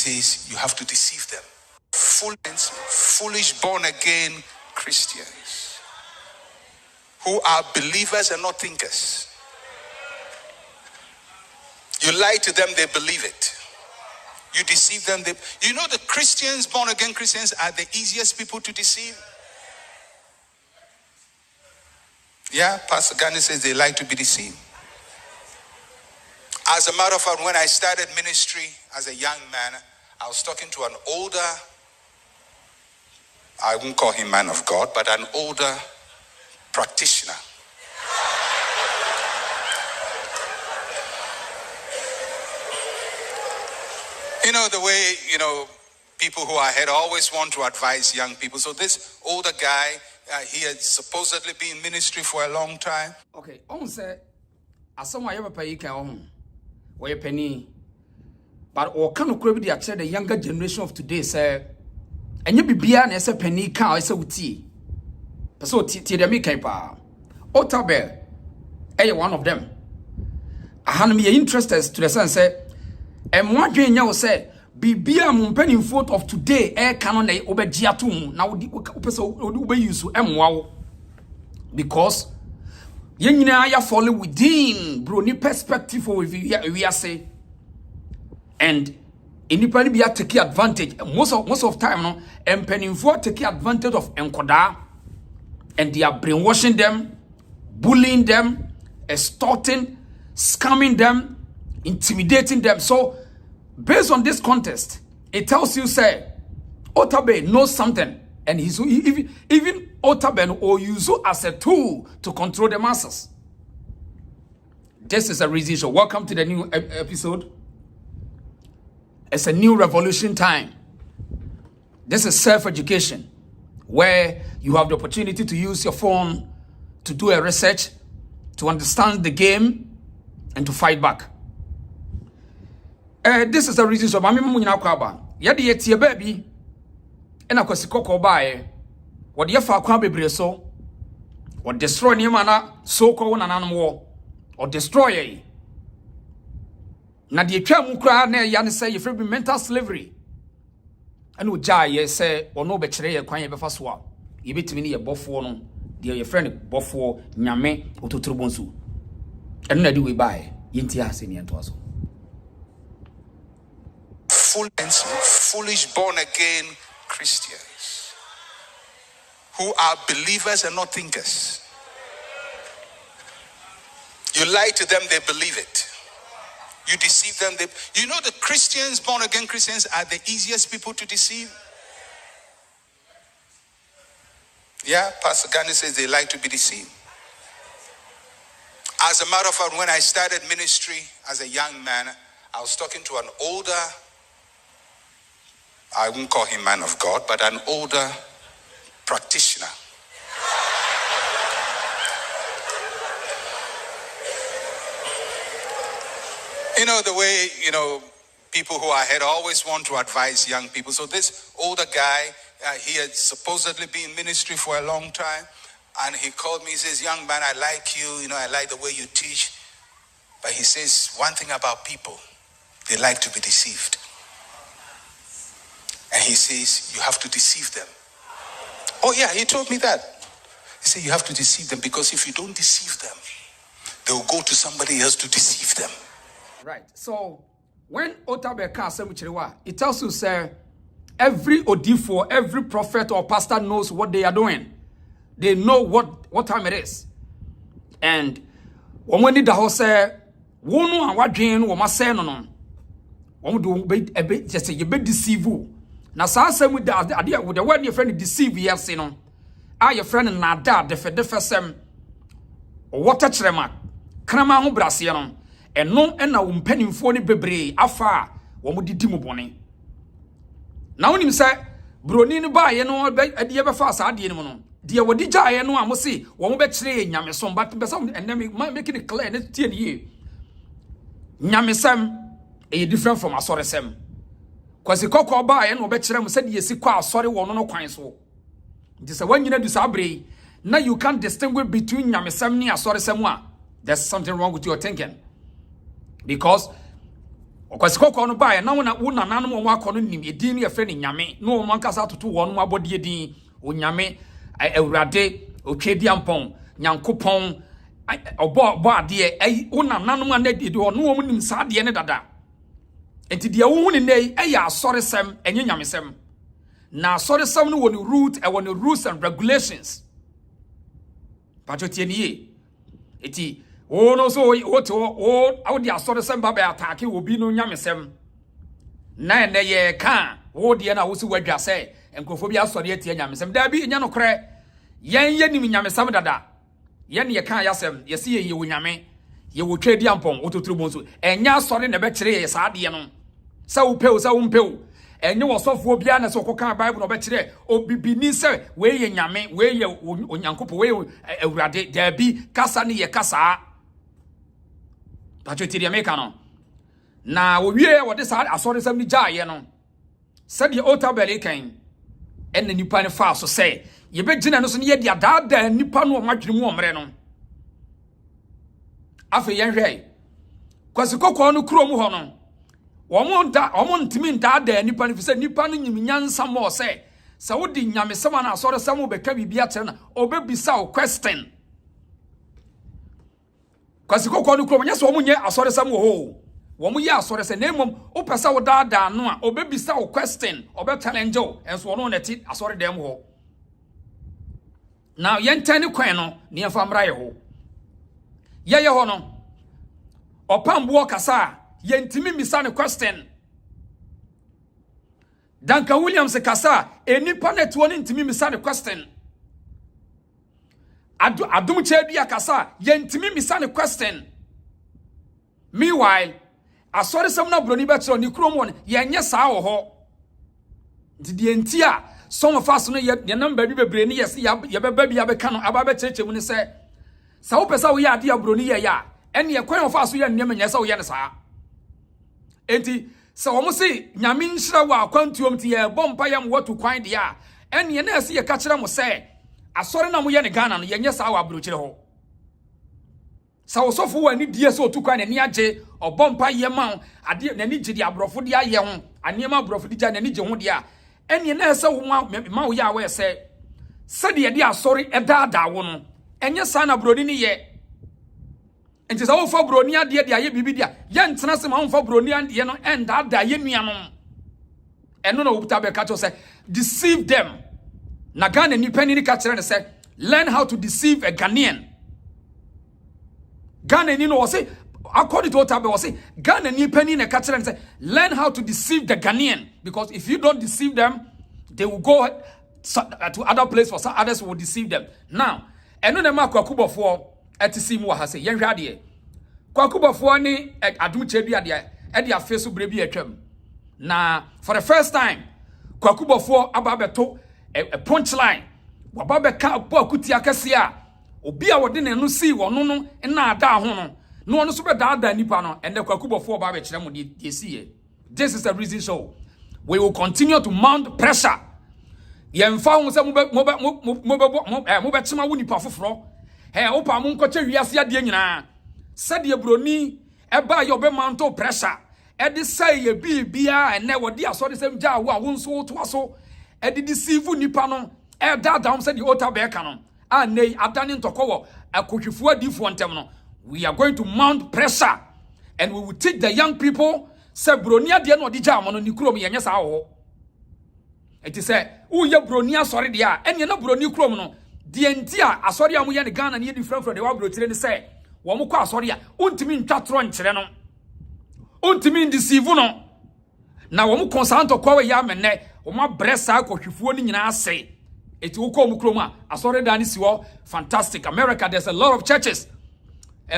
says you have to deceive them. Foolish born-again Christians who are believers and not thinkers. You lie to them, they believe it. You deceive them. You know the Christians, born-again Christians, are the easiest people to deceive. Yeah, Pastor Ghani says they like to be deceived. As a matter of fact, when I started ministry as a young man, I was talking to an older, I won't call him man of God, but an older practitioner. You know, the way, people who are ahead always want to advise young people. So this older guy, he had supposedly been in ministry for a long time. Okay, on say, as someone ever pay you where penny, but or can you be the younger generation of today say, and you be beyond as a penny cow as a tea. So the me pa, Otabe, one of them. I had me interested to the sense say. And one thing you say, Bibia mumpeni foot of today, canon obejiatum, now ube use wow. Because you follow within brony perspective of we are say. And anybody be taking advantage. Most of time, no, and penny for taking advantage of encoda, and they are brainwashing them, bullying them, extorting, scamming them, intimidating them. So based on this contest, it tells you say Otabe knows something, and he's even Otabe or use it as a tool to control the masses. This is a reason. So welcome to the new episode. It's a new revolution time. This is self-education, where you have the opportunity to use your phone to do a research, to understand the game, and to fight back. This is the reason so mami mu nyina kwaba ye de yetie baby e na kwasikoko baaye wo de fa kwa bebre so wo destroy ni mana so ko wona nanom wo o destroy ye na de twa mu kra na ya ne say ye free mental slavery and wo ja ye say ono be kire ye kwan ye be fa so a ye betimi ni ye bofo no de ye friend bofo nyame ototurbo nsu eno na di we baaye ye ntia ase ni ento aso. Foolish born-again Christians who are believers and not thinkers. You lie to them, they believe it. You deceive them. You know the Christians, born-again Christians, are the easiest people to deceive. Yeah, Pastor Ghani says they like to be deceived. As a matter of fact, when I started ministry as a young man, I was talking to an older, I won't call him man of God, but an older practitioner. You know, the way, people who are ahead always want to advise young people. So this older guy, he had supposedly been in ministry for a long time. And he called me, he says, young man, I like you, I like the way you teach. But he says, one thing about people, they like to be deceived. And he says, you have to deceive them. Oh yeah, he told me that. He said, you have to deceive them, because if you don't deceive them, they'll go to somebody else to deceive them. Right. So when Otabe can say it tells you, sir, every Obofour, every prophet or pastor knows what they are doing. They know what time it is. And when the house say, "Wonu and what dream we must say no." Just say you be deceive you. Now, say with the idea with the one your friend deceive yes, your friend na da the first sem water chrema krama ho brase no eno na wo mpanimfo ne bebre afa wo mo didi mo bone na wonim say broni ne ba ye no ade ye be fa sa ade ne mo no de wo di jaye no amosi wo mo be kire nyame so but be some enemy making it clear ne tie ne ye nyame sam e different from asore sam kwasi kokko ba ye no be kire mo se de yesi kwa asore wo no kwan so nti se wanyina du sabre na you can't distinguish between nyame sam ni asore sam a there's something wrong with your thinking, because Okwasikoko no bae na wona nanom omo akọ no nim edin ne yefe ne nyame no omo ankasa toto won mo abode edin onyame awurade otwedi ampon nyankopon obo ade wona nanom anade de ono omo nim sa ade ne dada enti de wo ne nei ya asoresem enye nyamesem na asoresem no woni root e woni rules and regulations pachotie niye eti no so what the asoresem baba attack obi no nyamesem na ene ye ka wo de na wo si wadwa se enkofo bi asore atie nyamesem da bi nya no kre yen ye nim nyamesem dada yen ye ka yasem ye si ye wo nyame ye wo twedi ampon ototuru bonso enya asore na be kire ye sa de no sa wo peu sa wo mpeu enye wo sofo bia na so koka bible no be kire obibini se we ye nyame we ye onyankopo we awurade da bi kasa ne ye kasa pacho tiri America no na owie wo de sa asore sam ni jaaye no se de otabele kan en nipa ne fa so se ye be gina no so ne ye dia daada nipa no madwene mu omre no afa ye hwe kwasikoko no kuro mu ho no omo ntimi daada nipa ne fi se nipa no nyim nyansa mo se wo di nyame sama na asore sam be ka bibia tere na obebisa o question kwasikoko no kuro nyese omo nye asore sam ho wo ye asore se na mom opesa wo daada no a obebisa o question obe challenge o enso ono na ti asore dem ho now yentani kwen no ne fa mra ye ho ye ho no opambo kasa yentimi misa ne question Danka Williams kasa enipa na tuo ne ntimi misa ne question adum chedua kasa yentimi misa ne question meanwhile asori sem na broni betro ni kromon yenye saa wo ho didi entia some of us no ye number bi bebre ni yes ye beba bia be kan aba cheche mu ne se sa wo pesa wo ye ade abroni ye ya ene ye kwan of us ye nnem nya sa wo ye ne saa enti sa wo mo se nyame nhira wa akwantuom ti ye bompa yam watu kwan dia ene ye na se ye ka kire mo se asori na mo ye ne Ghana no yenye saa wa abrochire ho sa wo sofo wa ni die so otu kwan ne age obompa ye ma ade na ni gidi abrofo dia ye ho anema abrofo dia na ni ge ho dia ene na ese wo ma wo ya we se de de asori edaada wo no enye sa na broni ni ye enti sa wo fa broni ade de aye bibi dia ye ntena se ma wo fa broni ade no endaada ye nuanom eno na obuta be ka to say deceive them na Ghana ni pani ni ka kire ne say learn how to deceive a Ghanaian Ghana ni no wo say according to Otabe was say Ghana ni penny na catch and say learn how to deceive the Ghanaian because if you don't deceive them they will go to other place for some others will deceive them now eno na ma Obofour etisimu wa ha say yen hwa de Obofour ni adum chedua de e de afeso brebi atwam na for the first time Obofour ababeto a punchline wababe ka akuti akase a obi a wode ne no si wono no na ada ho no no ono so be da nipa no and the Obofour ba be kire mo de see. This is the reason so we will continue to mount pressure. Yemfa hu se mo be chima wo nipa foforo opa mo nkoche wiase ade nyina sade broni e ba ye obe mount pressure e de say ye bibia ene wode asode sem ja wo a wo nso to aso e de deceive nipa no e da down say the Otabe ka no anei adane ntokwo akohwefo adifo ntem no. We are going to mount pressure and we will teach the young people say bronia de no odija amono ni krom yenye sa ho enti say uye bronia asore de a ene na broni krom no de enti a asore am ye ne Ghana ne different from the wa brotire ne say wo mo kwa asore a untimi ntwa tro nkire no untimi deceive no na wo mo consanto kwa we ya menne wo mo bresa akohwefuo ni nyina ase enti wo ko mo krom a asore da ni siwo fantastic America there's a lot of churches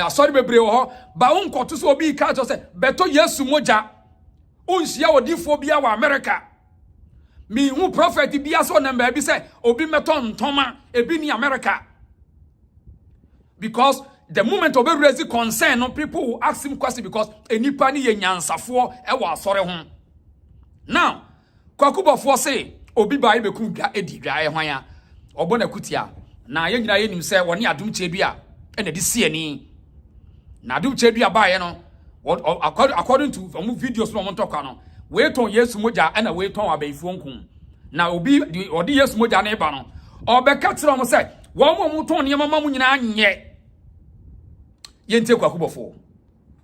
sorry bebre ho ba unkoto so obi ka to say beto Yesu Mogya unhia odifo bia wa America mi hu prophet bia so na ba bi say obi meto ntoma ebi ni America because the moment obi raise concern no people will ask him question because enipa ni ye nyansafo e wa asore ho now Obofour say obi ba be ku dwa edi dwa e hwan ya obo na kutia na ye nyina ye nim say woni adum chedua e na di sie ni na adum chedua ba ye no according to videos no want talk no we ton Yesu Mogya and we ton Abiyifour Nkuu na obi odi Yesu Mogya na eba no obeka kire mo say wo mo ton ne mama mu nyina nye yente Kwaku Obofour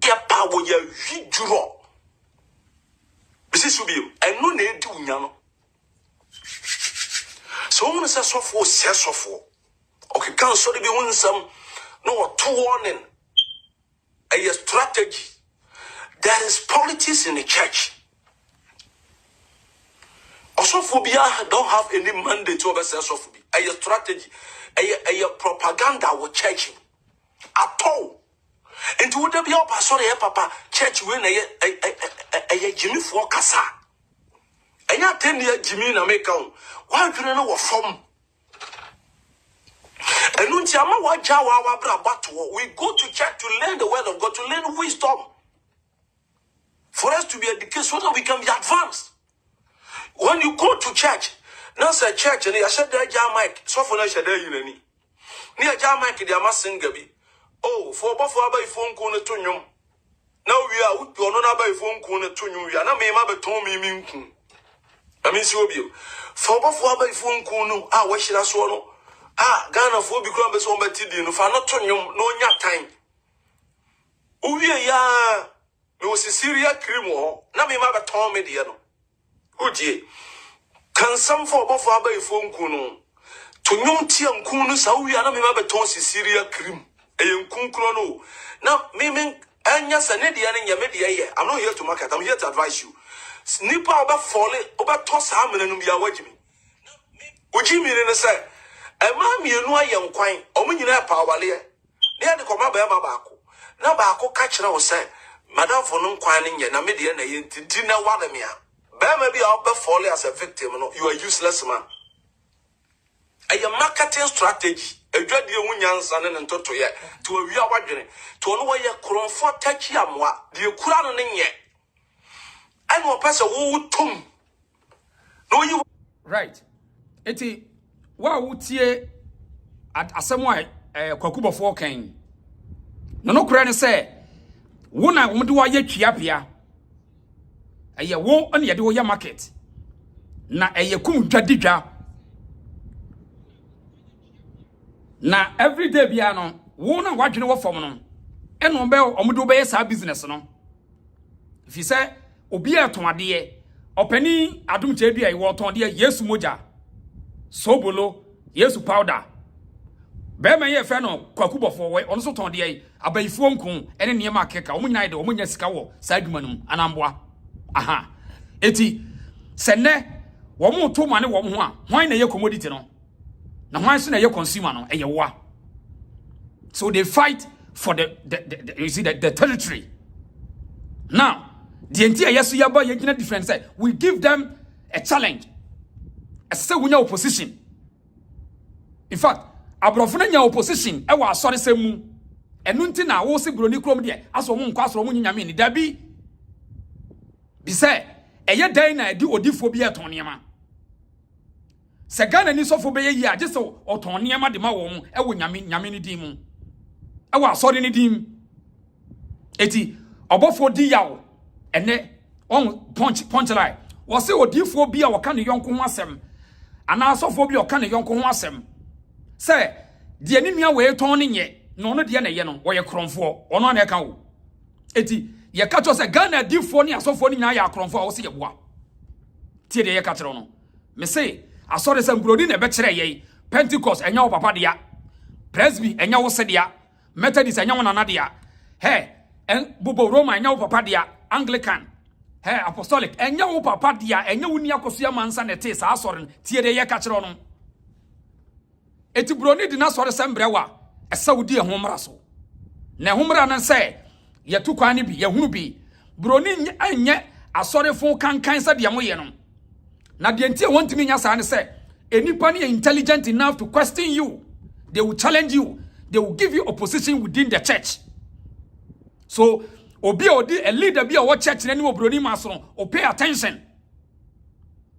ya power ya hidro bisi subio eno na edi unya no so when say sofo se sofo okay kan so de bi wonsam no to warning a strategy. There is politics in the church. Osophobia don't have any mandate to oversee osophobia. A strategy, a propaganda with church at all. And would there be a sorry, papa church when a Jimmy for Casa? And you 10 year Jimmy na make out. Why do you know what from? And we go to church to learn the word of God, to learn wisdom. For us to be educated so that we can be advanced. When you go to church, now say church, and I said there mic, so for us, there you need. Near Jamaic, they are sing gabi. Oh, for Abiyifour Nkuu to you. Now we are with your non Abiyifour Nkuu to you. And I may have told me Minku. I mean, so you. For Abiyifour Nkuu, I wish I saw. Ghana for become so matidi no for not to no nya time. Uwie ya me was Syria crimo na me ma beton me de no. Udie. Kan some for Abiyifour Nkuu no. To nyom tie Nkuu no sa uwie na me ma beton Syria crim. E Nkuu kro no. Now me anya sa ne de nya me de ye. I'm not here to market. I'm here to advise you. Nipa oba fall oba toss ha me no bia wagimi. Ujimi ne say Ema mienu aye nkwan omo nyina pa wale ne de koma ba ma baako na baako ka kire wo se madam fo no nkwan ne nye na me de na ye ntinti na wale me a ba ma bi a be fall as a victim no you are useless man aye marketing strategy edwade hu nyansa ne ntoto ye to awi awadwene to no ye kronfo tachi amwa de kura no ne nye ai no pese wo tum no you right eti wa wutie at asemo Kwaku Obofour kan no kura ne se wo na wo de wa ye twiapia eye wo ane ye de wo ya market na eye kum dwadidwa na everyday bia no wo na wadwene wo fom no eno be omudo be sa business no fi se obi eton ade opani adum che bia wo ton de Yesu Mogya Sobolo, Yesu powder. Bema ye fe no Kwaku Obofour we ono so ton de Abiyifour Nkuu ene niema keka omunya de omunya sika wo sa adwumanum anamboa aha eti sene wo mo to mane wo ho a hwan na ye commodity no na hwan so na ye consumer no eye wa so they fight for the you see the territory now the entire yesu yaba ye gina different say we give them a challenge. Say we nya opposition. In fact, abrofo nya opposition e wa asore semu. Enu nti na wo se broni krom de aso mo nkwa asoro mo nyame ni dabi. Bi say eye dan na di odifo bi eton niam. Se Ghana ni sofo be ye age so oton niam de ma wo mu e wo nyame ni din mu. E wa asore ni din. Eti Obofour di yawo ene on punch line. Wo se odifo bi a wo ka ne yonko ho asem. Ana asofo bi o ka ne yonko ho asem se de animia we ton ne nye no no de na ye no wo ye kronfo ono na ka wo eti ye ka to se Ghana difo ne asofo ni nya ya kronfo a wo se ye boa tie de ye ka tro no me se asore se mbrodi na be kire ye Pentecost enya wo papa de ya Presby enya wo se de ya Methodist enya wo nana de ya en bobo Roma enya wo papa de ya Anglican apostolic enya wo papa dia enya wo ni akoso ya mansa ne te sa asore tie de ye ka kire no eti broni di na sore sembrewa esaudi e homra so na homra na se ye tu kwane bi ye hunu bi broni anye asore fon kankan sa de mo ye no na de ntie wontimi nya sa ne se enipa ne intelligent enough to question you, they will challenge you, they will give you opposition within the church. So obi a leader be a church na ni obroni maso o pay attention.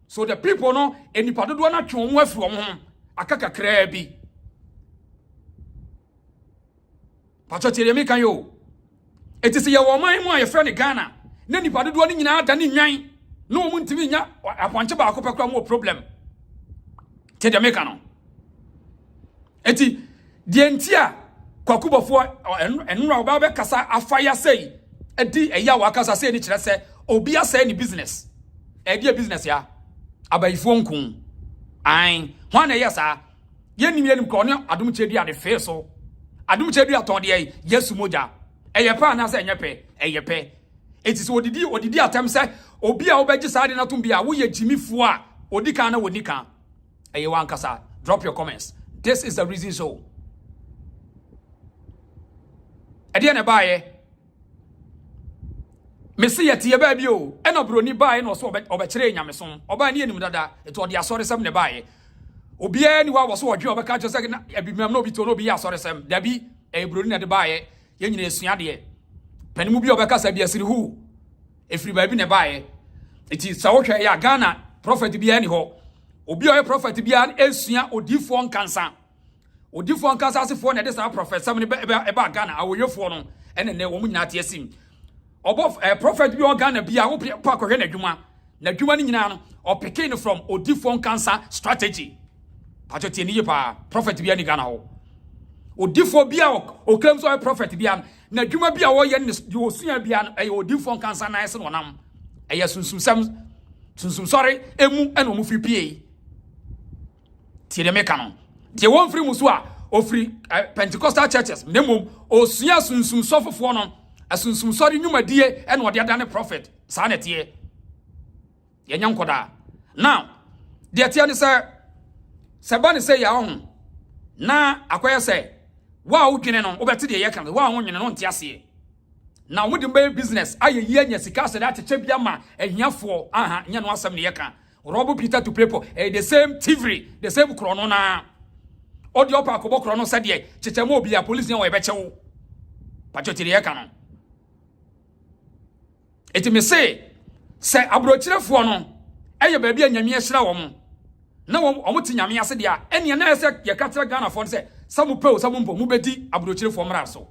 So the people no enipa dodo na twe omo afri omo ho akaka kraa bi. Pacho tire mi kan yo. It is your woman, my friend Ghana. Nanny Padu doing in our Danny Nine. No one to me, I want to back up a more problem. Ted Mecano. Eti, the entire Kwakuba for and Robabe Casa a fire say, a Yawakasa say, it say, Obia say any business. A dear business, ya. Abiyifour Nkuu. Ain, one yes, sir. Yen Mian Corner, I don't tell you the face so. I don't tell you at all the yes, Mogya. A yapa, and I say, yape. It is what did you attempt say, Obia Obe decided not to be a wee Jimmy Fua, Odikana Wonika. A Yawankasa, drop your comments. This is the reason so. Adiana baye. Messi ya tiye baby o. Eno broni baye no so obekire nyamesom. Oba ni enim dada. Eto de asore sem ne baye. Obia ni wa wo so odwe obeka cho se na abimam no bi to no bi asore sem. Dabi e broni na de baye. Ye nyina esua de. Panimu bi obeka sa bi asiri hu. Efri baby ne baye. Iti sa wo hwe ya Ghana prophet bi ani ho. Obi oye prophet bia esua Odifour Nkansa. Odifour Nkansa asefo na de sa prophet sam ne eba Ghana awoyefo no ene ne wo mu nyina te asim. Obo prophet bi Ghana bia wo pa kohwe na dwuma ni nyina no opeke from Odifour Nkansa strategy. Pacho tie ni pa prophet bia ni Ghana ho. Odifour bia o claim so prophet bia na dwuma bia wo ye ne osua bia no Odifour Nkansa na ese no nam eye sunsum sorry emu ene o mu fi pie. Tie de meka no tie won free muso a ofri Pentecostal churches nemom osua sunsum sofofo no asunsum sorry nyumadie ene ode adane prophet sa na tie ye nyankoda now de tie ne se ba ne se ya ho na akoya se wa wodwene no obete de ye kan wa ho nwene no nte ase na wo de business aye ye nya sika se da cheche bia ma ehiafo aha nya no asem ne ye kan Robo Peter to pray for the same thievery, the same chrono na. Odi opa akobo chrono said ye, chechemo obi a police nwa ebeche wo. Pacho tiri ye kan. Eti me say abrochirefo no eye ba bia nyame ehira wo mo. Na wo ti nyame ase dia, ene na ese ye katra Ghana fo say samu pe o samu mpo mu bedi abrochirefo mra so.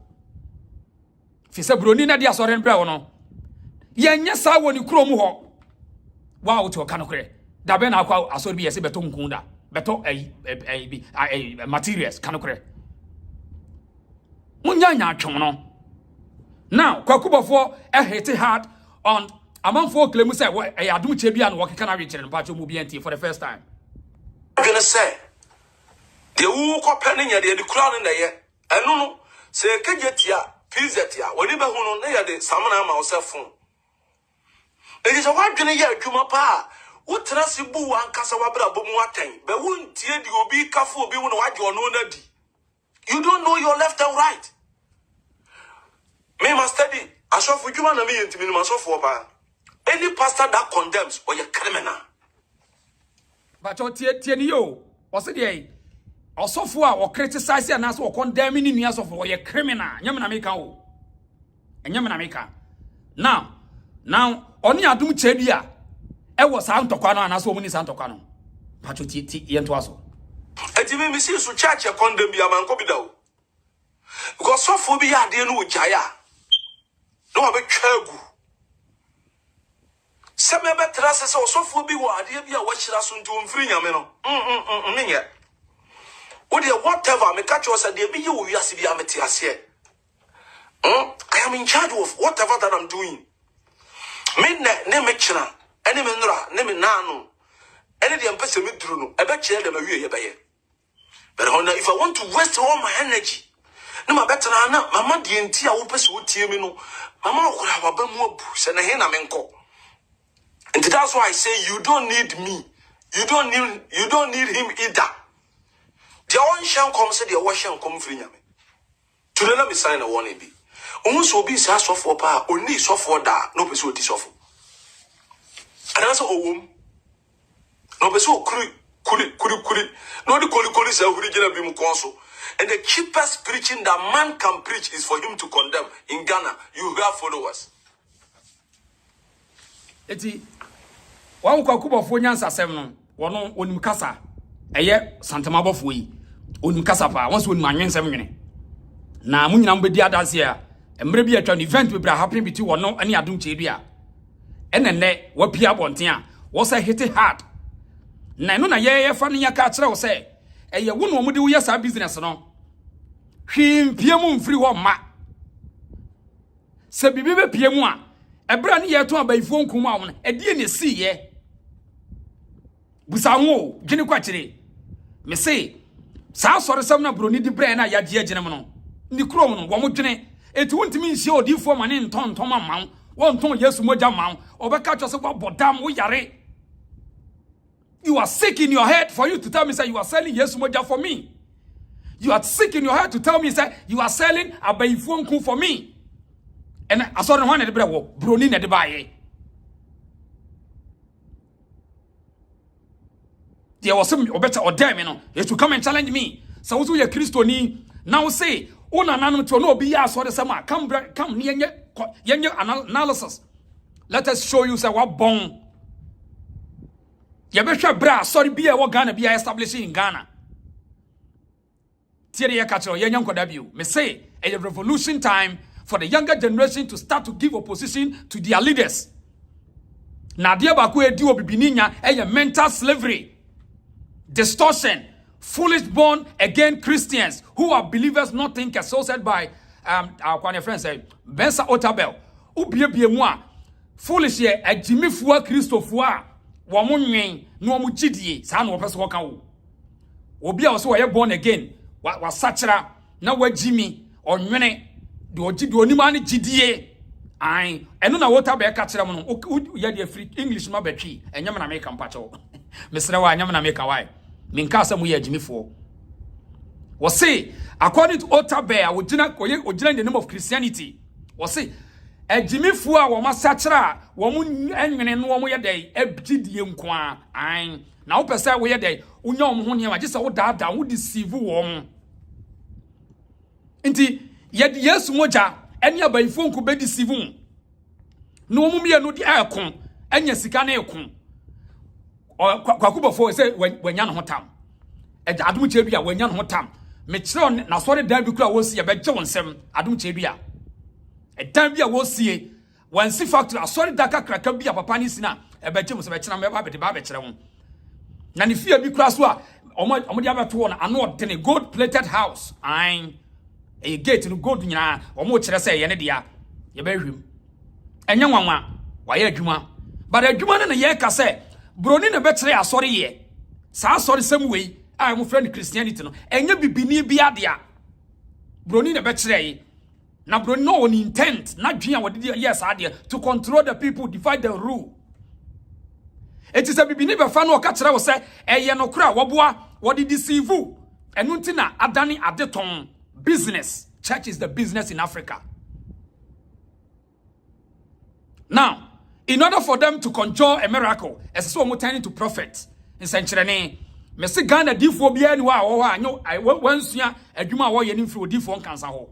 Fi se broni na dia sore npre wo no. Ye nya sa wo ni kuro mu ho. Wa wo to kan kore. Da be na akwa asori bi yesi beto nkunda beto materials kan kore munya nya atwon no now kwakubofo hit hard on amanfo claim say adum che bia no wokeka na wekere no pacho mu bi for the first time I'm gonna say the who kopene nya de crown na ye enu no se kejetia pizza tia woni be hu no na ye de samana ma osefon e je wa dwene ye adwuma pa Utra sibu ankasa wabra bomu aten be wontie di obi kafo obi wona waje ono na di. You don't know your left and right. Me must study asofu djuma na me yentimi no asofu oba. Any pastor that condemns or a criminal. But o tie ni yo o se dey asofu a o criticize and as o condemn ni nua asofu o ye criminal nyam na meka o. Enyam na meka. Now oni adum chebia ewo sa ntokwa no anaso omuni sa ntokwa no pacho ti ye nto aso eti me si so church e condemn bia man ko bi da o because so fo bi ya de no ujaya no wa be twagu se me be trase se so fo bi wa de bia wa hira so nto mfiri nyame no menye o de whatever me catch us de bi ye wo wiase bia me ti ase I am in charge of whatever that I'm doing me ne me chira Any menra, name nano, any the ambassador midruno, I bet you them a year by. But if I want to waste all my energy, no, my better Mamma the entire opus would tear me no, Mamma would have a bit more books and a hen amenco. And that's why I say you don't need me, you don't need him either. The one shall come say the wash and come free me. To let me sign a warning be. Almost will be soft for power, only soft for that, no pursuit is awful. And also no person kuri no the kuli say original be mu konso and the cheapest preaching that man can preach is for him to condemn in Ghana. You have followers eti wa nkakubofo nyansa sem no wono onim kasa eye santamabofo yi onim kasa pa won so onim anwensem nwene na munyina mbedi adanse a emre bi atwa event we bra happen between wono ane adom chedua enene wapia bonten a wo say hit it hard na no na ye fa no yaka kire wo say eye wo no mo de wo yesa business no hwim piemu mfiri ho ma se bibi be piemu a ebra ne ye to Abiyifour Nkuu ma wo no edie ne si ye busa wo gene kwa kire me say sa sori sam na broni di bre na ya gye gene mo no ni krom no wo mo dwene eti wontimi nsie odifo ma ne ntonton ma ma won ton Yesu Mogya ma obeka twose gwa bodam wo yare. You are sick in your head for you to tell me say you are selling Yesu Mogya for me. You are sick in your head to tell me say you are selling Abiyifour Nkuu for me. And I saw the one at the bre wo broni na de baye. There was some better or damn, you know, you to come and challenge me. So also your Christoni now say, oh na to no be ya so the summer. Come near your analysis. Let us show you say what bon. You better bra sorry be a what Ghana be establishing in Ghana. Thierry Yakacho, young W. Me say a revolution time for the younger generation to start to give opposition to their leaders. Na dia ba ko edi obibininya a mental slavery. Distortion, foolish born again Christians who are believers not thinkers, so said by our friend say Bensa Otabel. Ubie mu a foolish ye ejimifua Christofua wo mo nwen no mo gidie sa na wo pese wo kan wo. Obi a wo so ye born again wa sachira na wajimi onwene de ogidi onima ne gidie ai eno na Otabel ka kire mo no ye de free English ma betwi enyam na make mpacho mesre wa enyam na make why minkasa mu ye agimifo. We say according to Otabel ogina in the name of Christianity. We say agimifo a wo masachira wo mu enwene no wo mo ye dey abgidie nkoa an na wo pese wo ye dey unya wo ho ne ma gise wo daada wo deceive wo mo nti ye Yesu Mogya ene Abiyifour Nkuu be deceive mo no mo me no di akon anya sika na ekon Kwakubofour say wanya no hotam adum chedua wanya no hotam me kire na sori dan bi kura wo sie be gye wonsem adum chedua dan bi a wo sie wansi factory asori daka kraka bi a papa ni sina e be gye mo se be kire me ba be de ba be kire ho na ne fie bi kura so a omo dia beto wo na ano odene gold plated house an e gate no gold nyina omo kire say ye ne dia ye be hwim enya nwanwa wa ye adwuma but adwuma ne ye ka say broni na betre asori ye sa asori samwei a mo friend Christianity no enya bibini bia dia broni na betre ye na broni no on intent na dwen a wode yes ade to control the people, divide the rule. It is a bibini be fa no ka kire wo say eye no kura woboa wode deceive enu nti na adani adeton business. Church is the business in Africa. Now in order for them to conjure a miracle, as so much turning to prophet in Sanctuary, Messi Ghana difo bia ni wa wo anyo I once ya adwuma wo ye ni mfiri difo nkansa ho.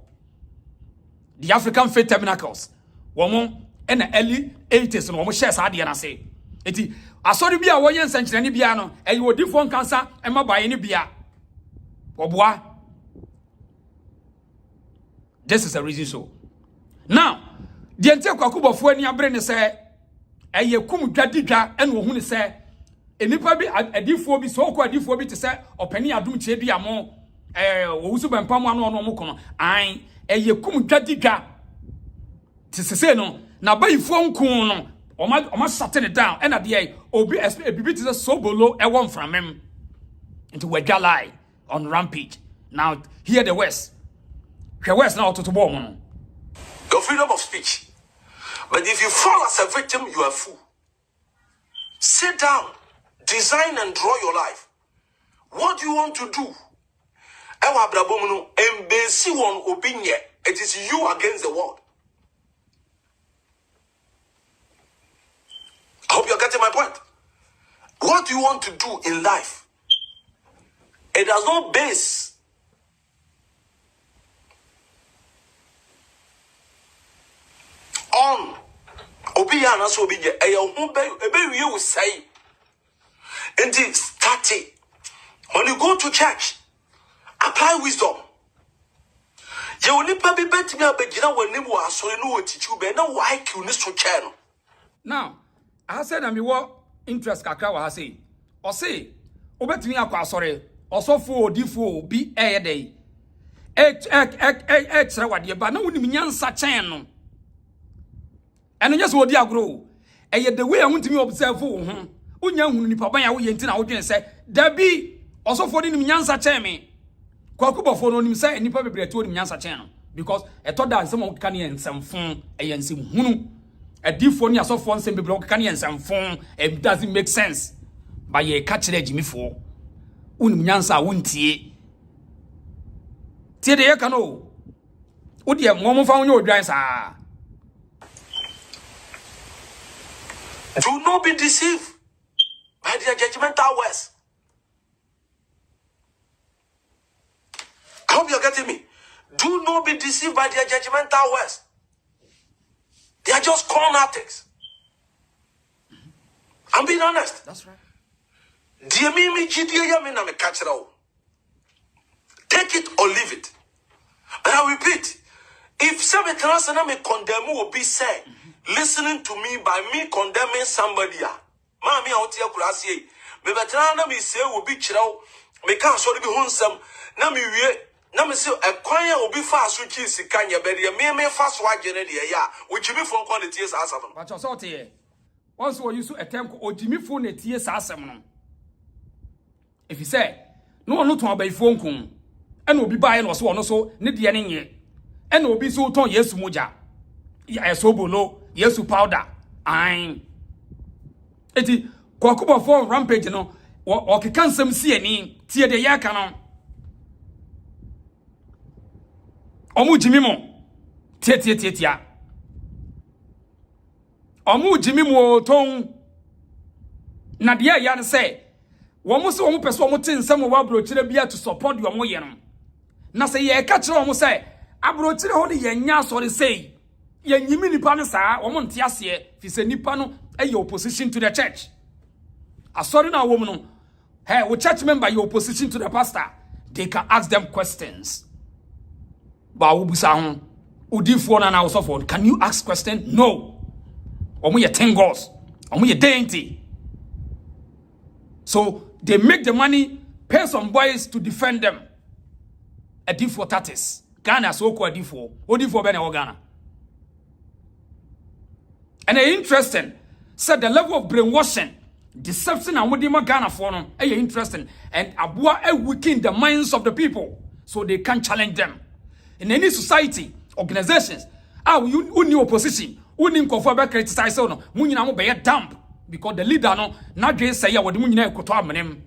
The African Faith Tabernacles womo in the early 80s no womo share sa de na say. Eti asori bia wo ye Sanctuary bia no eyi wo difo nkansa e ma baye ni bia. Oboa. This is the reason so. Now, the ente Kwakubofour ani abre ne say eye kum dwadidwa ene wo hu ne se enipa bi adifo bi so ko adifo bi te se opani adum chedua mo wo wusu bempam anu no mo kono an eye kum dwadidwa te se no na Abiyifour Nkuu no oma shut it down ena de obi bibi te se sobolo e won framem into wedwa lie on rampage. Now hear the West. Hear West now to bo mo. Your freedom of speech. But if you fall as a victim, you are a fool. Sit down, design and draw your life. What do you want to do? It is you against the world. I hope you're getting my point. What do you want to do in life? It has no base on Obiya na so obije ebe you will say and start it. When you go to church, apply wisdom. You will never be better me a beggar when you are so no teach you be no why kill this to channel. Now, I said I'm your interest kakra wa say. Or say, obetimi akwa sorry, osofo odifo bi day. Extra wade ba na wonim nyansa chen no. Eno nyese odi agro. The way I want to observe wo ho. Unya hunu nipa ban ya wo yenti na wo dwen se, da bi osofo di nim nyansa chen me. Kwakubofo no nim say nipa bebre to nim nyansa chen no. Because etoda nsem wo ka ne ensemfon ensem hunu. Adifo ni asofo nsem bebre wo ka ne ensemfon, it doesn't make sense. Ba ye ka kire jimifo. Unim nyansa wontie. Tie de ye ka no. Wo de mo fa wonye odwan sa. Do not be deceived by their judgmental words. I hope you're getting me. Do not be deceived by their judgmental words. They are just conatics. I'm being honest. That's right. Take it or leave it. And I repeat, if somebody condemn will be said, listening to me by me condemning somebody, Mammy out here kurasi, me veterana me say will be chirao, me can't sorry be hunsam, Nami Nami say a choir will be fast which is Kanya Berry, me fast white generally, which you be from quantity as Asam. But your sort here. Once we used to attempt or Jimmy phone at TS Asam. If you say, no one to Abiyifour Nkuu, and will be buying or so on also, need the ending, and will be so torn, yes, Mogya. Yes, Obolo, yes, powder. Aye. Eti Obofour rampage no or can some see any tear the yakano. Omu Jimimo Tia Omu Jimimo Tong Nadia Yan say, one must almost persuade some of our brochure to support your moyen. Na say ye catch almost say, I brought you only yas or say. Ye Yimini Panasa, woman Tiasie, if you say Nipano, your opposition to the church. A sorry now, woman, hey, with church member, your opposition to the pastor, they can ask them questions. But Ubusan, Udifo and our so can you ask questions? No. Or we are 10 gods, or we are dainty. So they make the money, pay some boys to defend them. A D4 tatis. Ghana so called D4. Odifo Bene Ghana. And interesting, said the level of brainwashing, deception, and what they Ghana for them, interesting, and Abua weaken the minds of the people so they can challenge them. In any society, organizations, you new opposition, who need to criticize no, Munina mo be dump because the leader no not just say what the Munina koto amanem.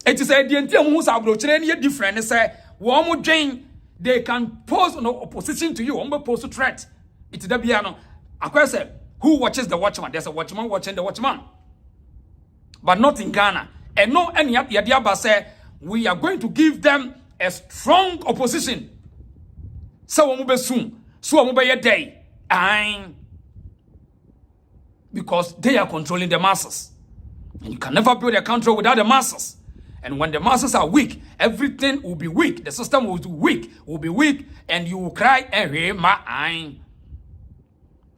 It is a DNT who's a different say one more drain they can pose no opposition to you, pose a threat. It's the piano. I said, who watches the watchman? There's a watchman watching the watchman. But not in Ghana. And no any Yadiaba say we are going to give them a strong opposition. So we soon. So we be day. Because they are controlling the masses. And you can never build a country without the masses. And when the masses are weak, everything will be weak. The system will be weak, and you will cry and hear my eye.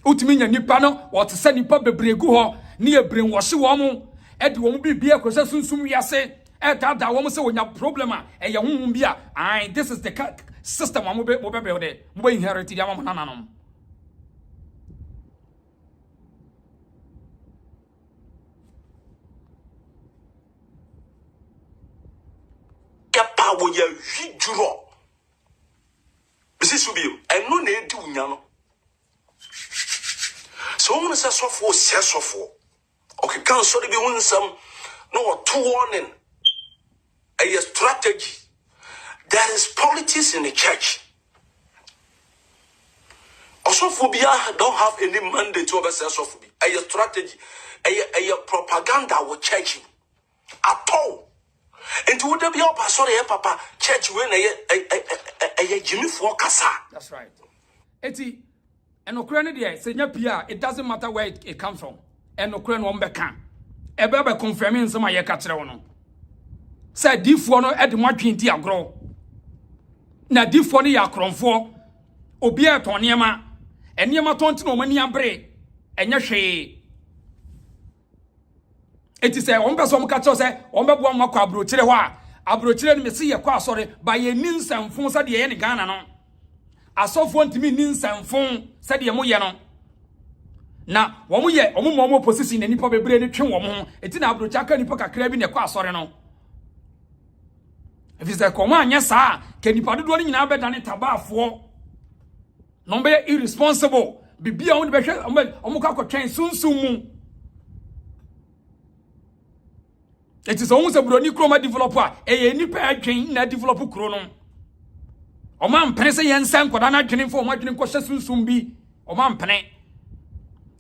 Utiminya nipa no what to send nipa bebregu ho na e brainwash wo mo e de wo mo bibia kwese sunsum wiase e da wo mo se wonya problem a e ye honhum bia this is the system mo be build mo be inherit dia mo nananom ya pa wo ya hiduro bisi subi e no na edi unya no. So when say sofo okay can so be win some no two warning a strategy. There is politics in the church. Osophobia don't have any mandate to oversee sophobia. A strategy, a propaganda with church at all. And to would be up sorry papa church when a Jimmy for Kasa. That's right. Eti and Ukraine there, Senya Pia, it doesn't matter where it comes from. And Ukraine won't be can. Ebe confirming some of your catcher. Said, Diff one at the market agro. na difo ne ya kronfo obi a ton niema eniema ton ti no mani abre enye hwe eti se on be so mo ka cho se on be bo mo kwa abrochire ho a abrochire ne me se ye kwa asore ba ye ninsamfo sa de ye ne Ghana no asofo ntimi ninsamfo sa de ye mo ye no na wo mo ye omo position na nipa bebre ne twe wo mo eti na abrocha ka nipa kakra bi ne kwa asore no if is a koma anya sa ke nipa dodo ni nyina beda ne tabafo no be irresponsible bibia wo de be hwe omo ka kwatwen sunsun mu it is almost a brony chroma developer e nipa adwen na develop kro no omo mpene se yensan koda na adwen fo omo adwen ko hye sunsun bi omo mpene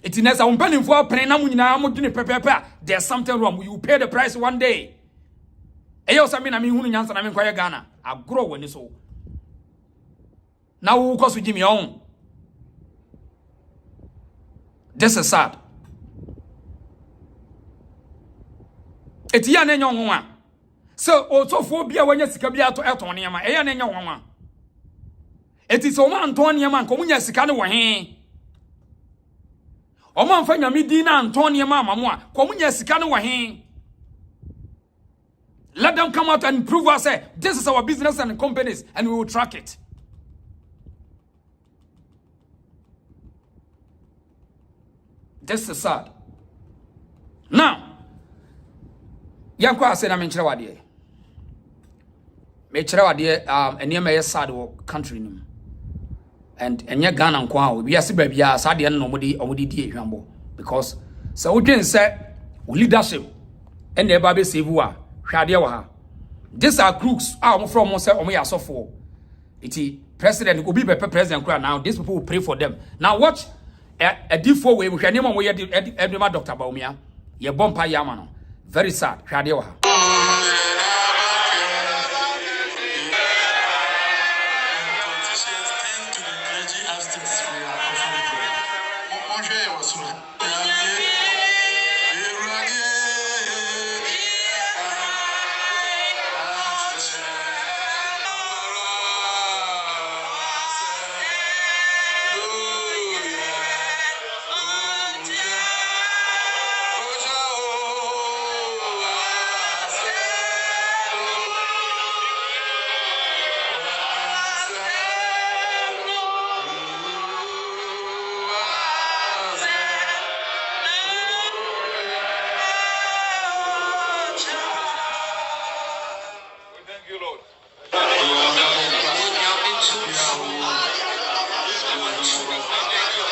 it is a umpani fo apene na mu nyina mo dwene pepepe there's something wrong you pay the price one day eyo sami na me hunu nyansa na me kwaye Ghana agro wani so na wo koso jimi on this is sad etiya na nya onwa so otofo bia wanya sika bia to eton ne ma eya na nya onwa eti so ma anton ne ma nko munya sika ne wo he o ma mfa nyame din na anton ne ma amamu a ko munya sika ne wo he. Let them come out and prove us, say, this is our business and companies, and we will track it. This is sad. Now, Yanko said, I'm in Chirawadi. Me Chirawadi, and near my sad country. And your Ghana and Kwa, we are Siberia, Sadi and nobody, because so we can say, leadership, and the Baby Sivua. These are crooks. I'm from Mogya. It's president will be president now. These people will pray for them. Now watch a default way. We can name we Dr. Baumia. Ye bompa yamano. Very sad.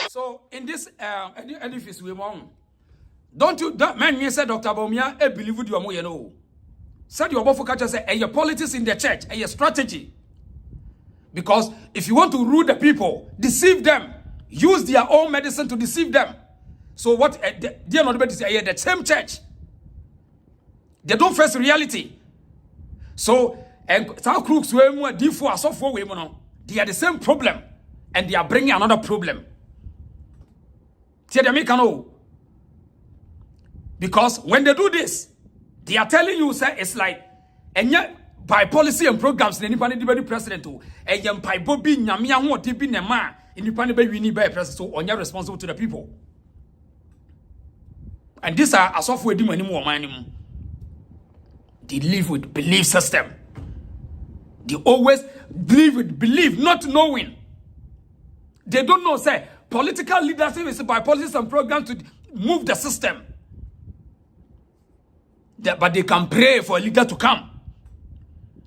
So in this edifice we want, don't you that man you said Dr. Baumia believe you are you know. Said your Obofour Cries say your politics in the church and your strategy. Because if you want to rule the people, deceive them, use their own medicine to deceive them. So what they are not able to say the same church. They don't face reality. So and some crooks we more D4 so for we they are the same problem and they are bringing another problem. Because when they do this, they are telling you, say, it's like, and yet by policy and programs, the independent president, and yet by Bobby Nyamia, what did be Nema, independent we need by president, so on you're responsible to the people. And these are a software demon anymore, man. They live with belief system. They always live with belief, not knowing. They don't know, say, political leadership is by policies and programs to move the system. But they can pray for a leader to come.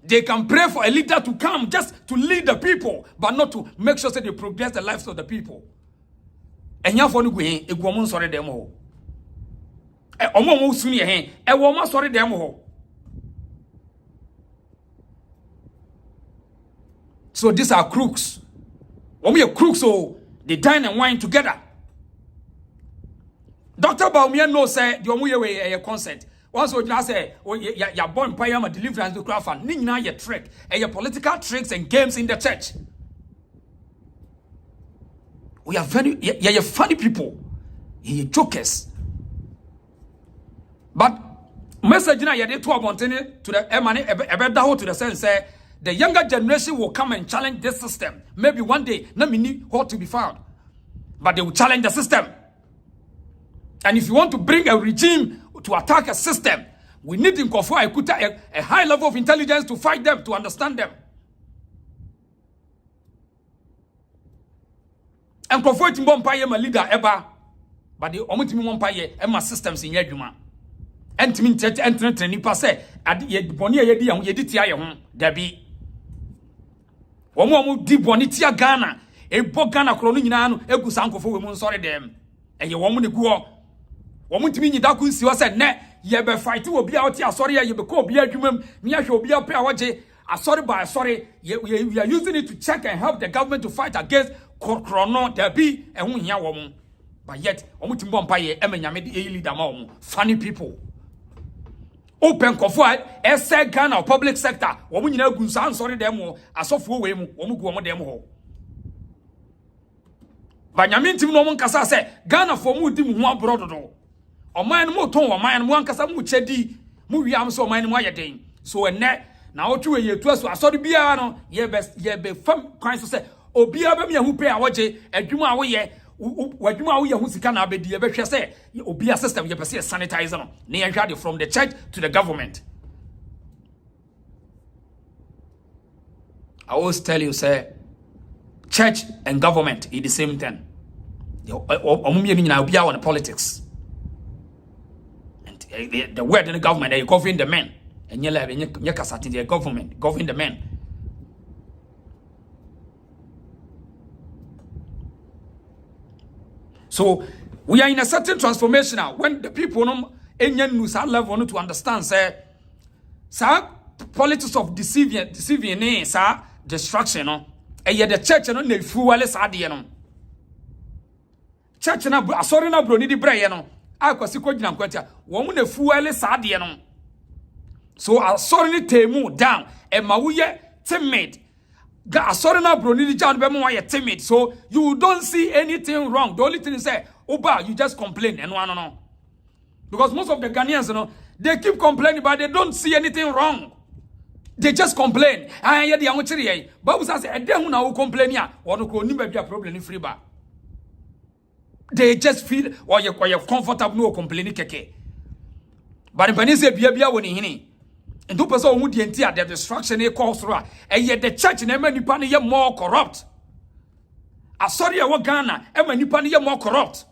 They can pray for a leader to come just to lead the people, but not to make sure that they progress the lives of the people. And you for a woman sorry them all. A woman soon a woman sorry them all. So these are crooks. When we are crooks, so they dine and wine together. Dr. Baumia knows say the way a consent. Once we just say, oh, you're born by a deliverance to craft and nina your trick and your political tricks and games in the church. We are very you're funny people. You're jokers. But message now you're to to the emani to the sense say the younger generation will come and challenge this system. Maybe one day, not many ought to be found. But they will challenge the system. And if you want to bring a regime to attack a system, we need in Kofu a high level of intelligence to fight them, to understand them. And Kofu Timbompaye ma leader ever, but the Omutimi Mompaye Emma systems in Yajuma. And to me, and nipa say, at Bonia Yedi and Yeditia, there be Omo di Bonitia Ghana, a Bogana Cronino, a Gusanko for women, sorry them, and your woman go. Omutimi Daku si was said, ne, ye be fighting will be out here, sorry, you be called be a human, Mia shall be a pair. Sorry, by sorry, we are using it to check and help the government to fight against Chrono, there be a woman. But yet, Omutimbompaye, Emenyamedi, leader, funny people. Open Kofu, essay Ghana, public sector, woman, you know, Gunsan, sorry, demo, as of who Omugu demo. But Yamintim no one Cassa said, Ghana for Mudim, one brother. Or mine more tone, or mine one Cassa Muchedi, Muriam, so mine wire day. So a net, now 2 years to us, I saw the piano, ye be fun, Christ to say, O be a who pay a watch, a Juma away. What you are who can be the better say, you be a system, you see a sanitizer near from the church to the government. I always tell you, say, church and government is the same thing. I'll be out on politics. And the word in the government, they govern the men. And you're like, you're government, govern the men. So we are in a certain transformation now. When the people news level to understand, say, sir, politics of deceiving, sir, destruction, and yet the church no ne fuwale sadie no. Church na sorry na bro ni di braye no. Akwasi ko gina nkwata. Wo mu ne fuwale sadie no. So sorry ni temu down. E ma wo ye timid. Sorry na bro ni jam be mo timid, so you don't see anything wrong. The only thing is say, Oba, you just complain and no. Because most of the Ghanaians, they keep complaining, but they don't see anything wrong. They just complain. Bible says, complain here, or no be a problem in free bar. They just feel or you're comfortable no complaining keke. But in Panese Bia when he and do person who the destruction they cause through. And yet the church in many pani more corrupt. I sorry I Ghana, many pani more corrupt.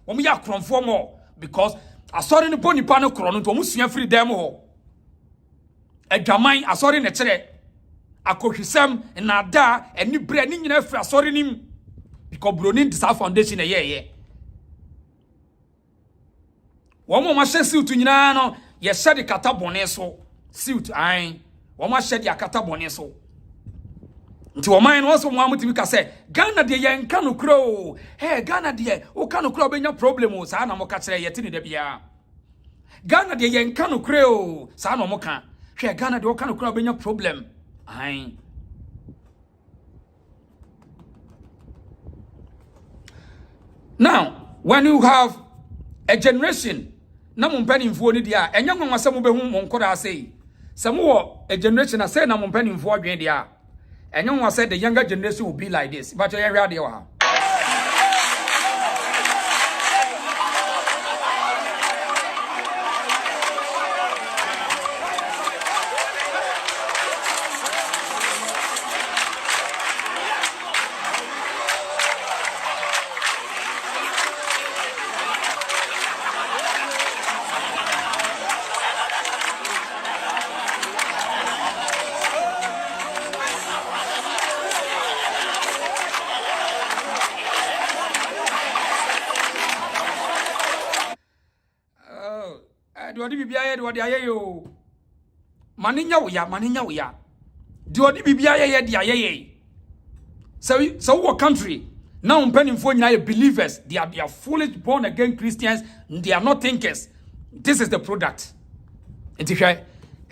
We are conform more because I sorry the pony pano chrono to Musian free demo. A Jamai, I sorry in a chair. I coach Sam and Nada and new bread in your sorry him because Brunin this our foundation a year. One more must suit to Nano, yes, said the cataboneso. Suit, I. One must shed your cataboneso. To a mind also one to say, Ghana de yan canu crow. Hey, Ghana de, o canu crow be no problem, Sana Mocatra yet in the Bia. Ghana de yan canu crow, Sana Moca. Hey, Ghana de o canu crow be no problem. Aye. Now, when you have a generation, Namun penny for Nidia, and young one some be whom on could I say. Some more a generation I say Namun penny for India. And young one said the younger generation will be like this. But you're radio. Diodi bibia diodi ayeyo maninya wo ya diodi bibia ye dia ye so what country now penning for believers, they are foolish born again Christians, they are not thinkers. This is the product. And if a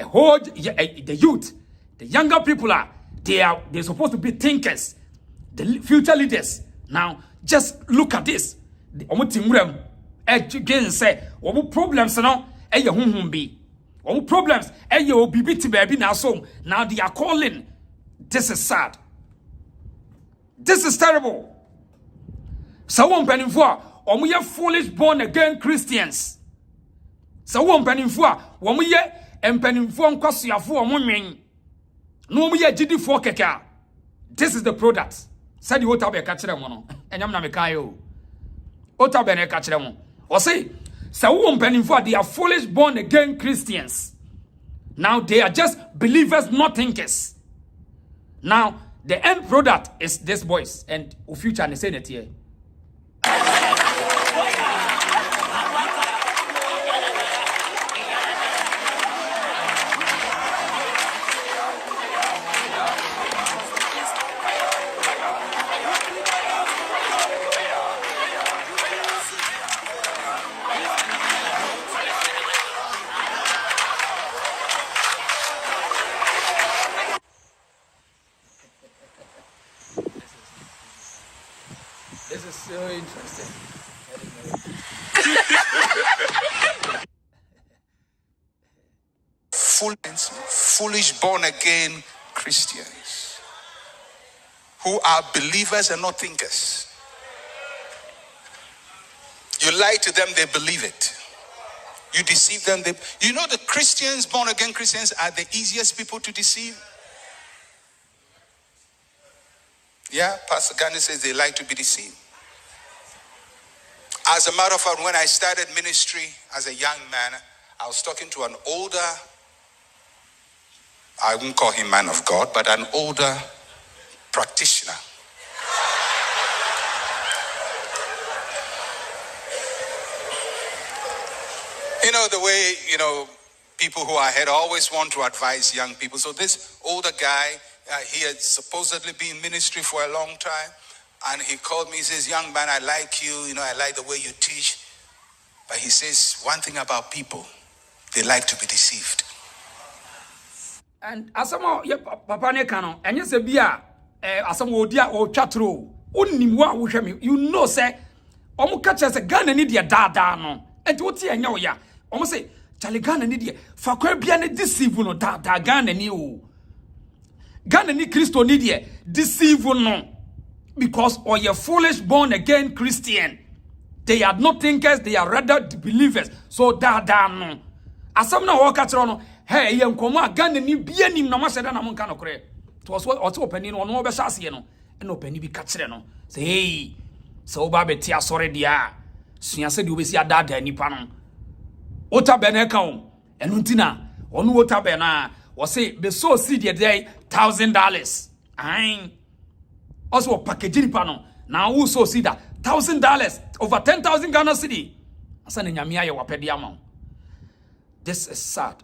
whole the youth, the younger people they're supposed to be thinkers, the future leaders. Now just look at this. The omutimurem again say what problems now. Be On problems, yo, BBT baby now so now they are calling. This is sad. This is terrible. Someone penning for we are foolish born again Christians. Someone penning for we are and penning for for no we are GD for keka. This is the product. Said you otabe catch them one. And I'm not mekayo. Otabe catch them. Or say, someone penning for they are foolish born again Christians. Now they are just believers, not thinkers. Now the end product is this voice and future and say it here. This is so interesting. Foolish born again Christians who are believers and not thinkers. You lie to them, they believe it. You deceive them. You know the Christians, born again Christians, are the easiest people to deceive. Yeah, Pastor Ghani says they like to be deceived. As a matter of fact, when I started ministry as a young man, I was talking to an older, I won't call him man of God, but an older practitioner. You know, the way, people who are ahead always want to advise young people. So this older guy, he had supposedly been in ministry for a long time. And he called me, he says, young man, I like you. I like the way you teach. But he says, one thing about people, they like to be deceived. And asamo papa ne kano enye se bia asamo odia o twatro onimwa wo hweme you know say omo ka che se Ghana ni de daadaa no enti wo tie enya wo ya omo say chale Ghana ni de fa kwa bia ne deceive no daadaa Ghana ni o Ghana ni Christo ni de deceive no because or you foolish born again Christian they are not thinkers they are rather believers so daadaa no asam na wo ka che no hey, young Koma, Ghana ni be any no master than a moncano cray. To us what opening on over Sassiano, and no penny be catcheno. Say, hey, so Baby Tia sorry, dear. Soon said you will see a dad any panel. Ota Benecom, and Untina, on Wota Bena, or say, be so see the day $1,000. Aye. Also, packaging panel. Now, who so see that $1,000 over 10,000 Ghana City. Asan in Yamia Wapediamo. This is sad.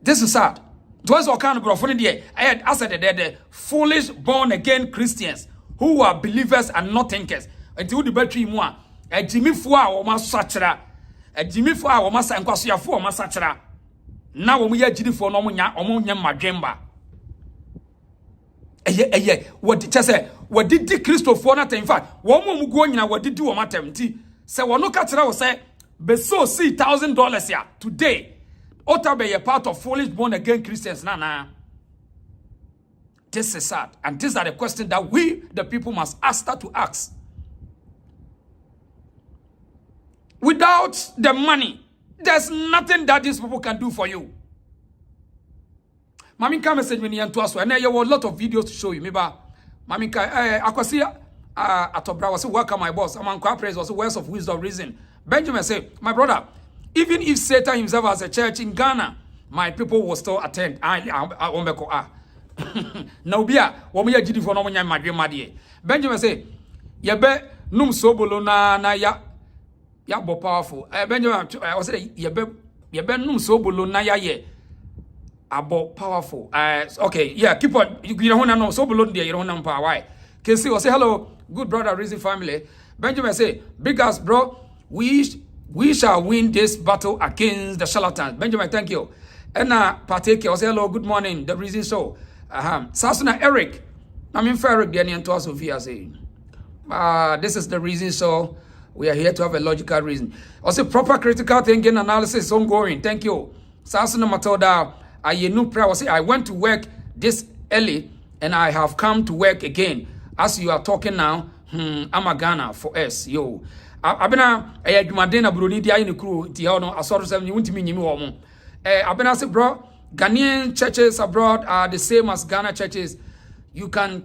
This is sad. To us, kind of I had asked the foolish born again Christians who are believers and not thinkers. Until the battery moi, a Jimmy Fua or Massachra, a Jimmy Fua or Massa and Quasia for Massachra. Now we are Jimmy for Nomunya or Munya Majemba. What did you say? What did the Christo for not in fact? One more going now, what did you want to say? Well, no catcher will say, be so see $1,000 here today. Otabe a part of foolish born again Christians. Nah. This is sad. And these are the questions that we, the people, must start to ask. Without the money, there's nothing that these people can do for you. Maminka message me to us, and there were a lot of videos to show you. Maybe Maminka, Akwasi Atobra was welcome, my boss. Among praise was words of wisdom, reason. Benjamin said, my brother, even if Satan himself has a church in Ghana, my people will still attend. Now, Bia, what we are doing for no one, my dear Madie. Benjamin say, Yabe, num sobolo na ya bo powerful. Benjamin, I was saying, Yabe num sobolo na ya ye. Abo powerful. Okay, yeah, keep on. You don't know sobolo there, you don't know power. Why? Can see, say hello, good brother, Reason family. Benjamin say, big ass, bro, we shall win this battle against the charlatans. Benjamin, thank you. And partake, say hello, good morning. The Reason show. Sasuna Eric. I'm in Eric, the to us via say. This is the Reason show. We are here to have a logical reason. Also, proper critical thinking analysis is ongoing. Thank you. Sasuna Matilda, I went to work this early and I have come to work again. As you are talking now, I'm a Ghana for us. Yo. Abena, Jumadena Bruni, the Ayin crew, Tiano, a sort of 7, you won't mean you more. Abena said, bro, Ghanaian churches abroad are the same as Ghana churches. You can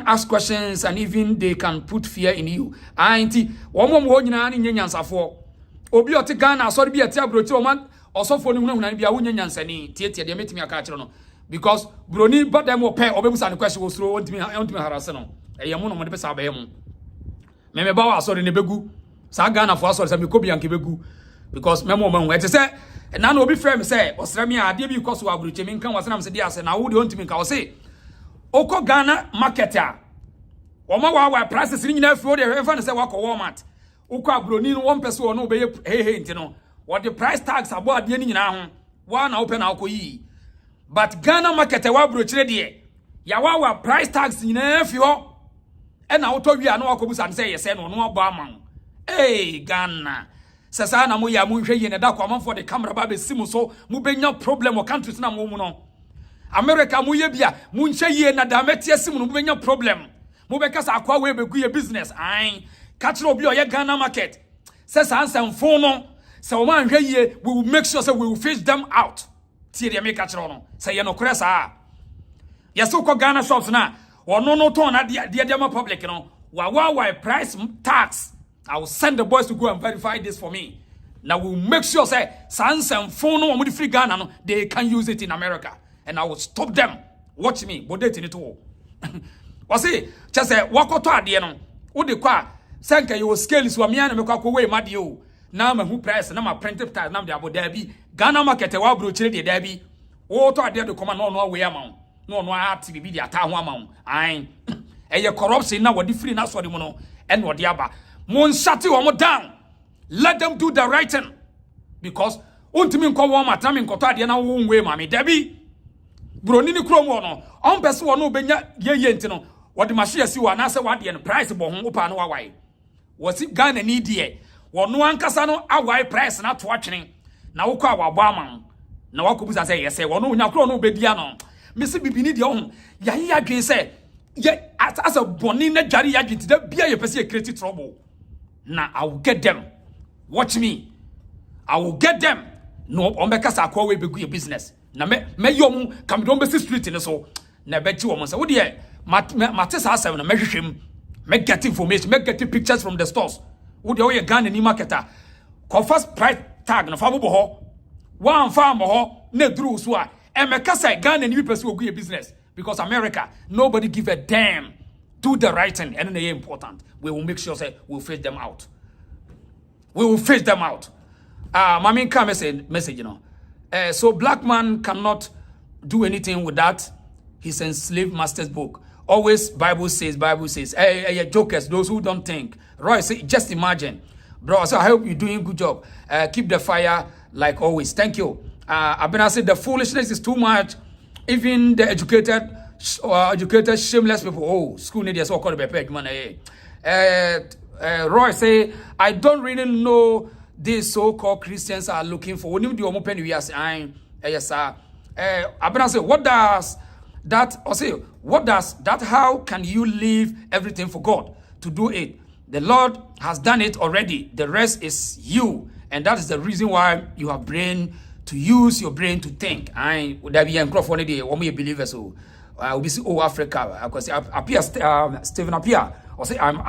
ask questions and even they can put fear in you. Auntie, one more nyina ni nyansa for. Obi oti Ghana so be atia broti o man osofo ni huna bia wonya nyansa ni tie de metimi aka kire no because broni bodam wo pe obebusa ne question wo suro ontimi harase no. Eyemu no mo de pesa abayemu. Me ba wa asori ne begu. Sa Ghana fo asori sa me kobi anke begu because memo ma hu ete se na obi frame say osra me ade bi koso abroche mi nkan wasena me se dia se na wo de ontimi nka wo se Oko Ghana market a Oma wa prices ni nyina fio de efa ne se wako Walmart Oko abroni no one person no be he ntino what the price tags abo ade ni nyina ho wa na open na akoyi but Ghana market wa brochire de ya wa price tags nyina fio e na auto wi na wakobusa ne se yese no no abo aman Ghana sasa na mo ya mo hwe yi ne da kwa man for the camera ba be simu so mo benya problem o countries na mo mu no America mu ye bia mu nche ye na da metie sim no benya problem mu be kasa akwa we be guye business ai catch obi o ye Ghana market say sansam fo no say o man hwe ye we will make sure say we will fish them out tie de make catch no say ye no kore sa ye so ko Ghana shops na ono no ton na de ma public no wa price tax I will send the boys to go and verify this for me now we will make sure say sansam fo no mo di free Ghana no they can use it in America and I will stop them. Watch me. Bodate ni to. Wasi, just say wakoto ade no. Wo de kwa senka you scale so me na me kwa we made o. Na ma hu price na ma printed tag na de aboda bi. Ghana market wa brochire de da bi. Wo to ade de koma no we ama. No art bi de ata ho ama. Ai. Eye corruption na wo de free na so de mo no. And wo de aba. Mo nshate wo mo down. Let them do the right thing. Because untimi nko wo ma tami nkoto ade na wo we ma me da bi. Broni ni krom no on pese wo no benya ye ntino wo de mahye si wa na se wade no price bo ho pa no wawai wo si Ghana ni die wo no ankasa no awai price na to atwene na wo kwa wabo aman na wakobusa se yese wo no nya kro no bedia no me se bibini die ho ya ye adwen se ye as a boni na dware ya adwen ti da bia ye pese ye create trouble na I will get them watch me I will get them no on be kasa akwa we begu your business na me yom kam don be street ni so na be ji wo mo say wo de matesa asem na mehwehwem me get information me get pictures from the stores wo de wo ye Ghana ni marketer ko first price tag na fa bo ho one farm ho na duru so a e me kasa Ghana ni person ogu your business because America nobody give a damn do the right thing and they important we will make sure say we'll face them out mami come message you know so black man cannot do anything without his enslaved master's book. Always Bible says. Hey, jokers, those who don't think. Roy, say, just imagine. Bro, so I hope you're doing a good job. Keep the fire like always. Thank you. Abena said the foolishness is too much. Even the educated, shameless people. Oh, school need so called man. Roy say, I don't really know these so-called Christians are looking for. When you do open we are saying, yes, sir. Abena say, what does that? Or say, what does that? How can you leave everything for God to do it? The Lord has done it already. The rest is you, and that is the reason why you have brain to use your brain to think. I would have been for the one we believers. So, we see Africa. Because appear Stephen appear. Or say, I'm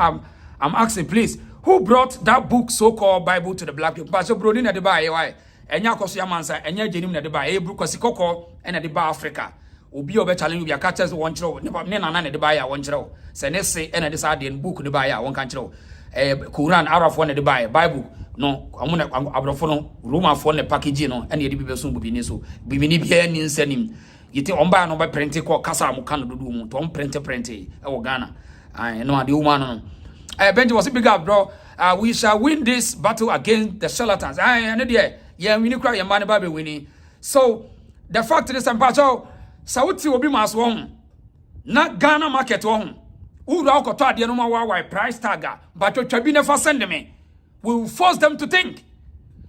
asking, please. Who brought that book, so-called Bible, to the black people? But so bro, in the buy, why? And ya kosi amansa, and ya jenim na the buy, book kosi koko, and the bar Africa. Ubi obe challenge your catchers one chro, never none the buyer one chro. Senese, and this idea book the buyer one control. Quran out of one the buy, Bible, no, I'm gonna abrofono, Roma phone the package, no, and the people soon be so. Be many bien in sending. You think on buy no by printing called Casa Mukano do, Tom print, or Ghana. I know the woman. Benji was a big up, bro. We shall win this battle against the charlatans. Yeah, we need cry your money baby winning. So the fact is, I'm Pacho, Sauti will be my swan. Not Ghana market one. Ura okoto ade no ma wa price tag but twa bi never send me. We will force them to think.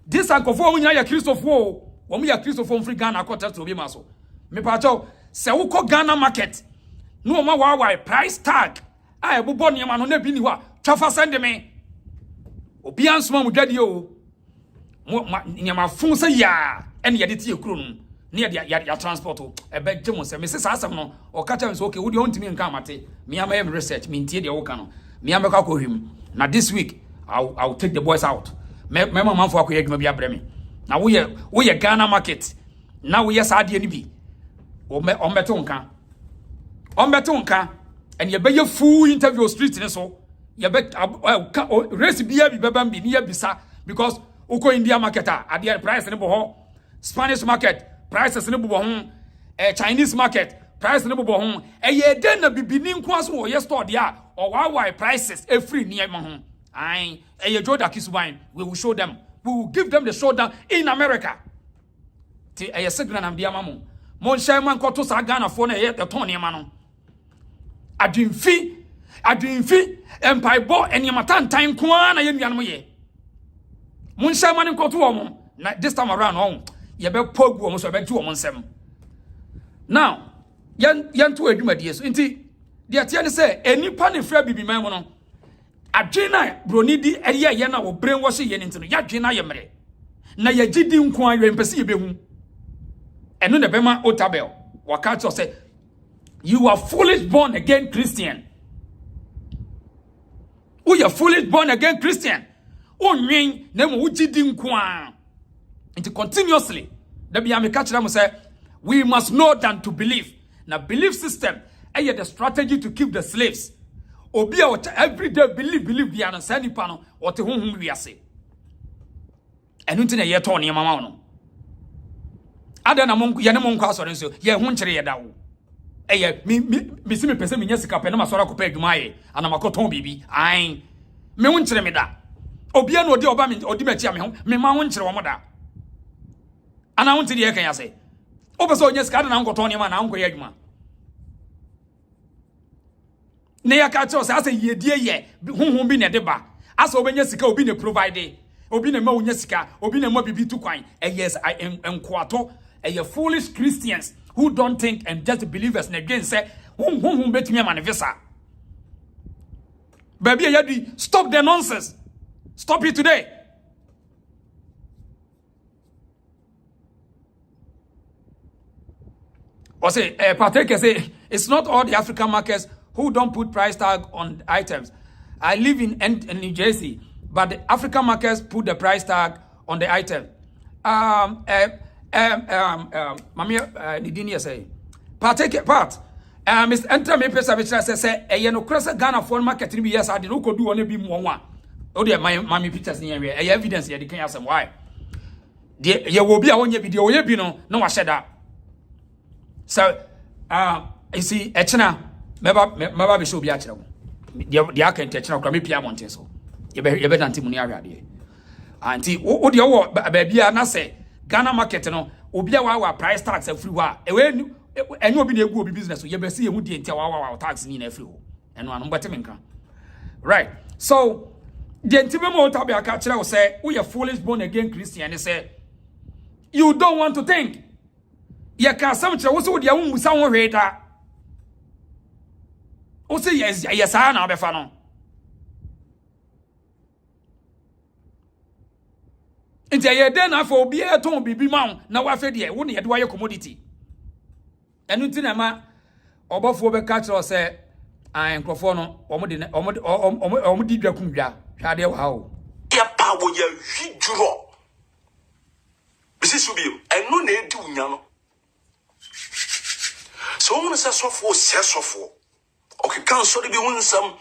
This ankofo onya ya Christopher wo mu ya Christopher free Ghana akota to bi maso. Me pa cho se wo ko Ghana market no ma wa price tag a ebobo ne ma no na bi ni ho a twa send me. Obi ansoma mu dwade o nyama fun se ya ene ye de tie kuro no ne ya transport o ebe gye mo se me se asem no o ka cha me so okay wo de ontimi nka amate me am research me ntie de wo ka no me am ka ko hwim na this week I'll take the boys out me mama fo akoye adwuma bi abre me na wo ye Ghana market na wo ye sa de ni bi o meto nka and ye be ye full interview street ni so ye be race bia bi beba bi ni ye bisa because uko India market at the price ni bo ho Spanish market prices ni bo ho Chinese market price ni bo ho ye den na bibini nko aso wo ye store dia or why prices every near ma ho ai ye joda kisuban we will show them, we will give them the showdown in America ti ye signal na bia ma mo share man ko to sa Ghana fo na ye ton ne ma no adwinfi empire bo enyamatan tan ko na ye nuanom ye mon share man ko to wo mo na this time around on ye be pogu wo mo so be tu wo mo nsem now yan to adwumadie so nti de atia ne say enipa ne fra bibiman mo no adwena broni di ye na wo brainwash ye ne ntino ya adwena ye mere na ye gidi nko ayo mpese ye behu eno ne bema otabel waka to say you are foolish born again Christian. We are foolish born again Christian. Onwen na mo gidi nko a and continuously the be am catch them say we must know than to believe. Now belief system the strategy to keep the slaves. Obi a every day believe bi an say nipa no o te honhom wiase. Enu nti na ye to ne mama no. Ada na monko ye ne monko asore nso ye ho nkire ye dawo. Me si me pese me nya sika pe na masora ko pa adwuma ye ana makoton bibi. Ai me ho nkire me da. Obi a no odi oba me odi machi me ho me ma ho nkire wo mo da. Ana ho nti de ye kan ya say. Obeso nya sika na nkoton ne ma na nko ye adwuma. Ne ya ka cho say asa yedie ye honhom bi ne de ba. Asa obenya sika obi ne provide. Obi ne ma wonya sika, obi ne ma bibi tu kwan. Yes, I am nkwato. Foolish Christians who don't think and just believers and again say whom bet me manifesta. Baby yadi, stop the nonsense. Stop it today. Or say Patrick say it's not all the African markets who don't put price tag on items. I live in New Jersey, but the African markets put the price tag on the item. Mami Nidini say part Mr. Enter me pesa which say no cross Ghana foreign market ni yes I didn't go do only be more. Oh dear my mommy pictures in here evidence here the can some why there will be a one video ye be no I said that so you see echna meba be show be achira the account echna kwa me pia monte so ye be danti mu ni ahwa de anti wo de wo ba bia na say Ghana market no obi a wa price tax everywhere ewe enyo obi na egu obi business so ye be see ye hu die ntia wa tax ni na free ho eno anu bete menka right so the ntibe mo tabi aka kire wo say we are foolish born again Christian say you don't want to think ye ka sam kire wo so de hu musa ho hweda o say yes na obefa no nti ye den na for obi e ton bibi ma na wa fe de wo ne ye de wa ye commodity enu nti na ma obofo be ka kire say an krofo no omo di dwakum dwa hwa de wa o ya pa wo ya hwiduro bisi so bi enu na edi unya no so wo se sofo se sofo okay kan so de bi hunsam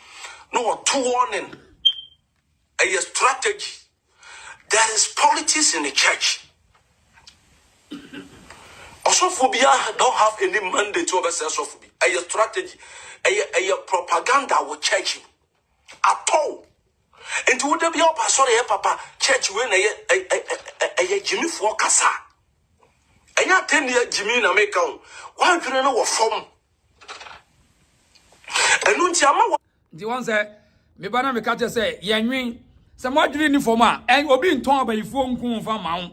no to warning a strategy. There is politics in the church. Osophobia don't have any mandate to oversee osophobia. A strategy, a propaganda with church at all. And to would be up sorry, papa, church when a Jimmy for Cassa. And you 10 year Jimmy in America. Why do you know what form? And Nuntiama Nti won say me ba na me ka say yenwen se mo adwiri ni forma en obi nton Abiyifour Nkuu mfa ma wo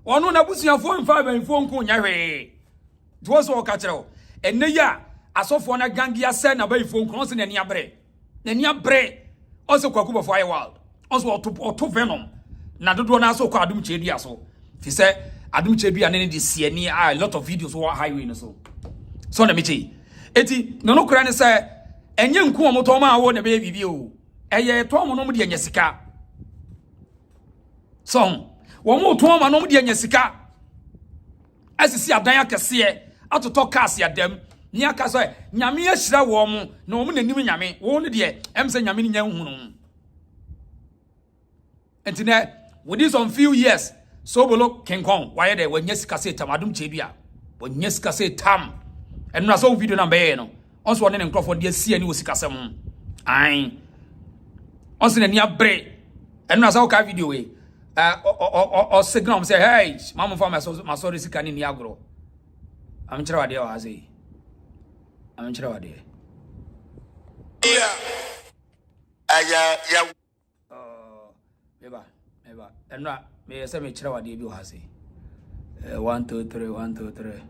ono na busuafo mfa Abiyifour Nkuu nya hwe nti wo so ka kire wo enne ya asofo na gangia se na Abiyifour Nkuu se na ni abre o se kwaku before I world o so oto venom na dodo na so kwa adum chedu aso fi se adum chedu ane de siani a lot of videos wo highway no so na mechi eti no kura ne se enye nku omoto ma wo na be bibi o eye to mo no de enya sika so wo mo to ma no de enya sika asisi adan akese atoto cars ya dem ni aka so nyame ahira wo mo na wo mo nanim nyame wo no de emse nyame ni nya hu no enti na within some few years so bolo King Kong why there when yes kase tam adum chedua when yes kase tam and na so video na be no onso one ne nkrofo de asia ni osikasem ai onso na ni abre and na so ka video we o signal say hey mama for my sorry sika ni agro am kire wade o haze am kire wade yeah Eba and na me say me kire wade bi o haze 1 2 3 1 2 3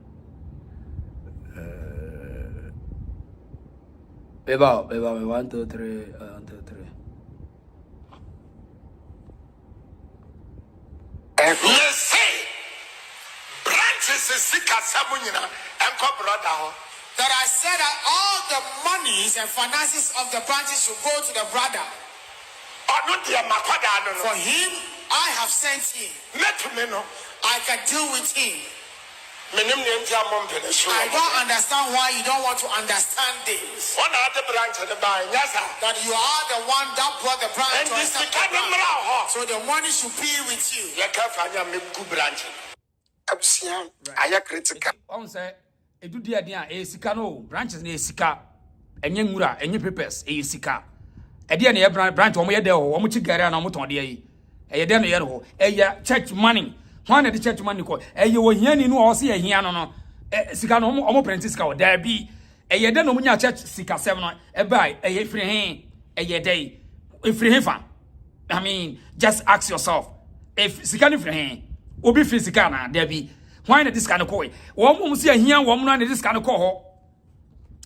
Eba 1 2 3 1 2 3 Let's say branches is sick as Samuina and brother. That I said that all the monies and finances of the branches should go to the brother. For him, I have sent him. I can deal with him. I don't understand why you don't want to understand this. One other branch of the bank, yes, sir. That you are the one that brought the branch And to this accept became the branch. a So the money should be with you. You can't find a good branch. I critical. On say edu dia dia e sika no branches na e sika enye ngura enye papers e sika e dia na e branch o mo ye de o mo chi gari na mo ton de yi e de na ye no e ya church money when the church money ko e ye wo hiani no o se ye hia no sika no o mo print sika o da bi e ye de no mo nya church sika 7 no e bai e ye free hen e ye dey e free hen fa I mean just ask yourself if sika ni free hen obi free sika na da bi why na this kind of call wo mo se ahia wo mo na this kind of call ho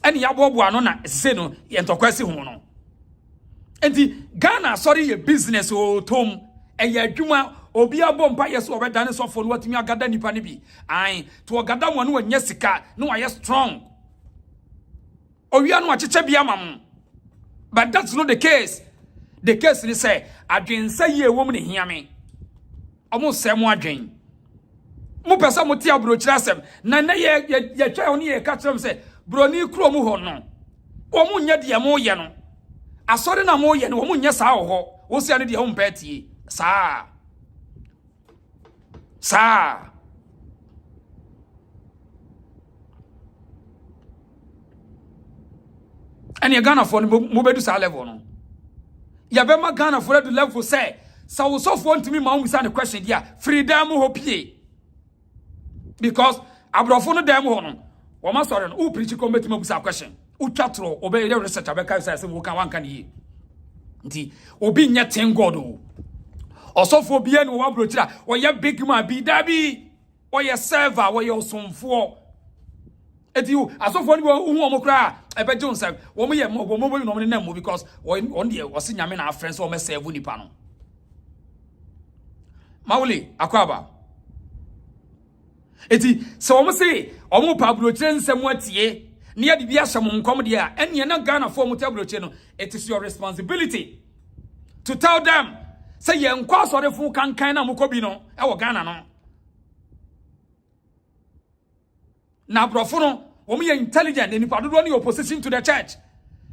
ene ya bobo ano na se no ye ntokwasi hu no enti Ghana sorry ye business o tom e ya adwuma obi abom pa yeso obedane sofo no watimi agada nipa ne bi ai to ogada mo no wanya sika no wa strong owia no acheche bia mam but that's not the case ni say adwen say ye wo mo ne hia me omo se mo adwen mo pesa mo ti abro kirasem na ye twa oni ye ka kirem say broni kro mu ho no wo mo nya de mo ye no asori na mo ye no wo mo nya saa ho wo sia ne de ho mpa tie saa ene Ghana for mo bedu saa level no ya be ma Ghana for the level say so wo so for ntimi ma wo the question dia freedom ho pie because abrofo no dem ho no wo ma sorry no wo preach committee ma busa question wo twatro obe ere research abeka say wo kan wanka ne yi nti obi nya ten god o osofo bia no wa brochira wo ye big man bi dabi wo ye server wo ye osomfo eti you asofo ni wo hu omokra ebe jonsa wo mo ye mo no na mo because on the wo se nyame na friends wo me serve nipa no Mawuli akwaba eti se wo mo se o mo pa brochire nsem atie ne ya bibia hyam nkom de a ene na Ghana for mo ta brochire no it is your responsibility to tell them say ye nkwa sore fu kankan na mokobi no e wo Ghana no na brofo no wo me intelligent and nipa dodo ni opposition to the church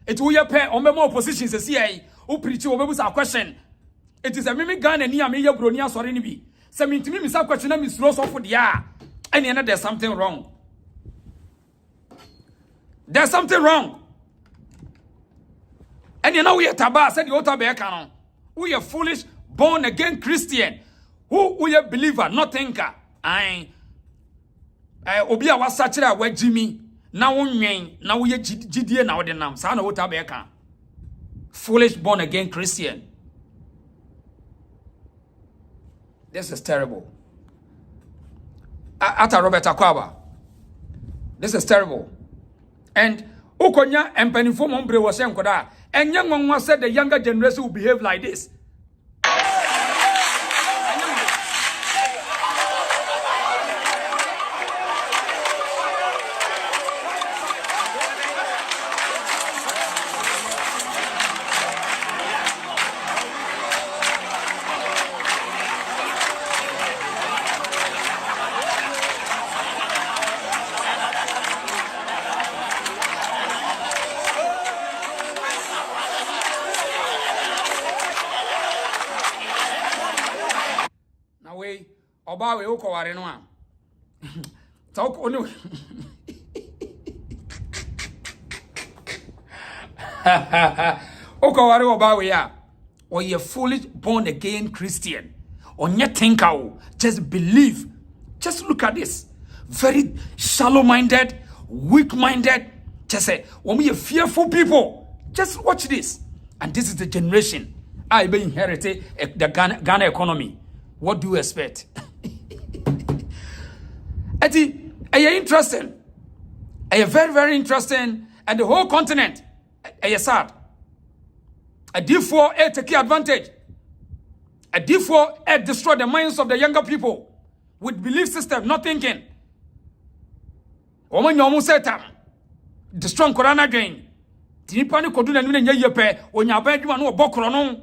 it will ye pair on be more opposition se see o preach wo be busa question it is a mimi Ghana ni am ye broni asore ni bi se me ntimi misa question na mi slow so for dia and na there's something wrong and now we taba said the other be kan we are foolish born again Christian who we a believer not thinker obi a wasachira wa jimi na wonwen na wo ye gidie na wo de nam sa na wota be kan foolish born again Christian. This is terrible. Ata Robert Akwaba. This is terrible. And Ukonya and Penifo Mombre was saying, and young one said the younger generation will behave like this. Oba we uko ware no a talk onu uko ware oba we a or you foolish born again Christian on your thinker just believe. Just look at this, very shallow minded, weak minded, just say when we are fearful people. Just watch this. And this is the generation I be inherited the Ghana economy. What do you expect? It's interesting. It's very, very interesting. And the whole continent is sad. A D4 take advantage. A D4 destroy the minds of the younger people with belief system, not thinking. Woman you almost said the strong corona drain. Tinipani koduna nune yepe onya baduma no obokro no.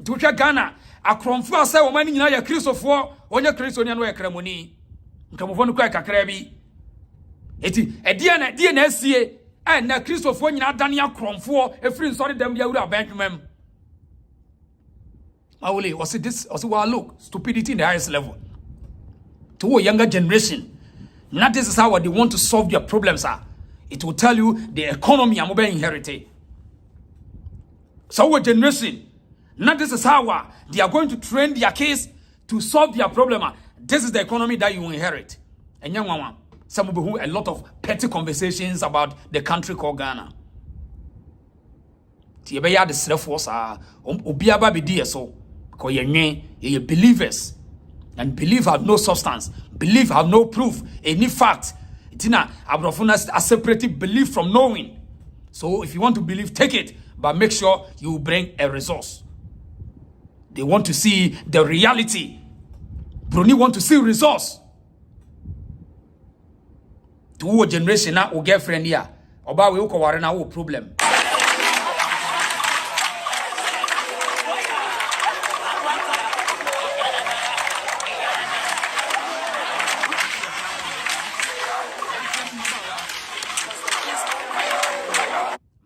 Tucha Ghana akromfu ase woman nyina ya Kristofo onye Kristo nya no ekramoni. Nkamufo kwa kakra bi eti edie na asie na Kristofo nyina dane akromfo efiri nsori dem ya wura bankwem Mawule was it this also well look stupidity in the highest level to a younger generation. Not this is how they want to solve their problems are. It will tell you the economy am be inherited. So our generation, not this is how they are going to train their case to solve their problem. This is the economy that you inherit. And young one, some people who a lot of petty conversations about the country called Ghana. Tibeya the self-force are obiaba be dear so because you believers and belief have no substance, belief have no proof, any fact. Tina abrofuna a separate belief from knowing. So if you want to believe, take it, but make sure you bring a resource. They want to see the reality. Bruni want to see resource. To a generation now, or girlfriend here, oba we uko ware na wo problem.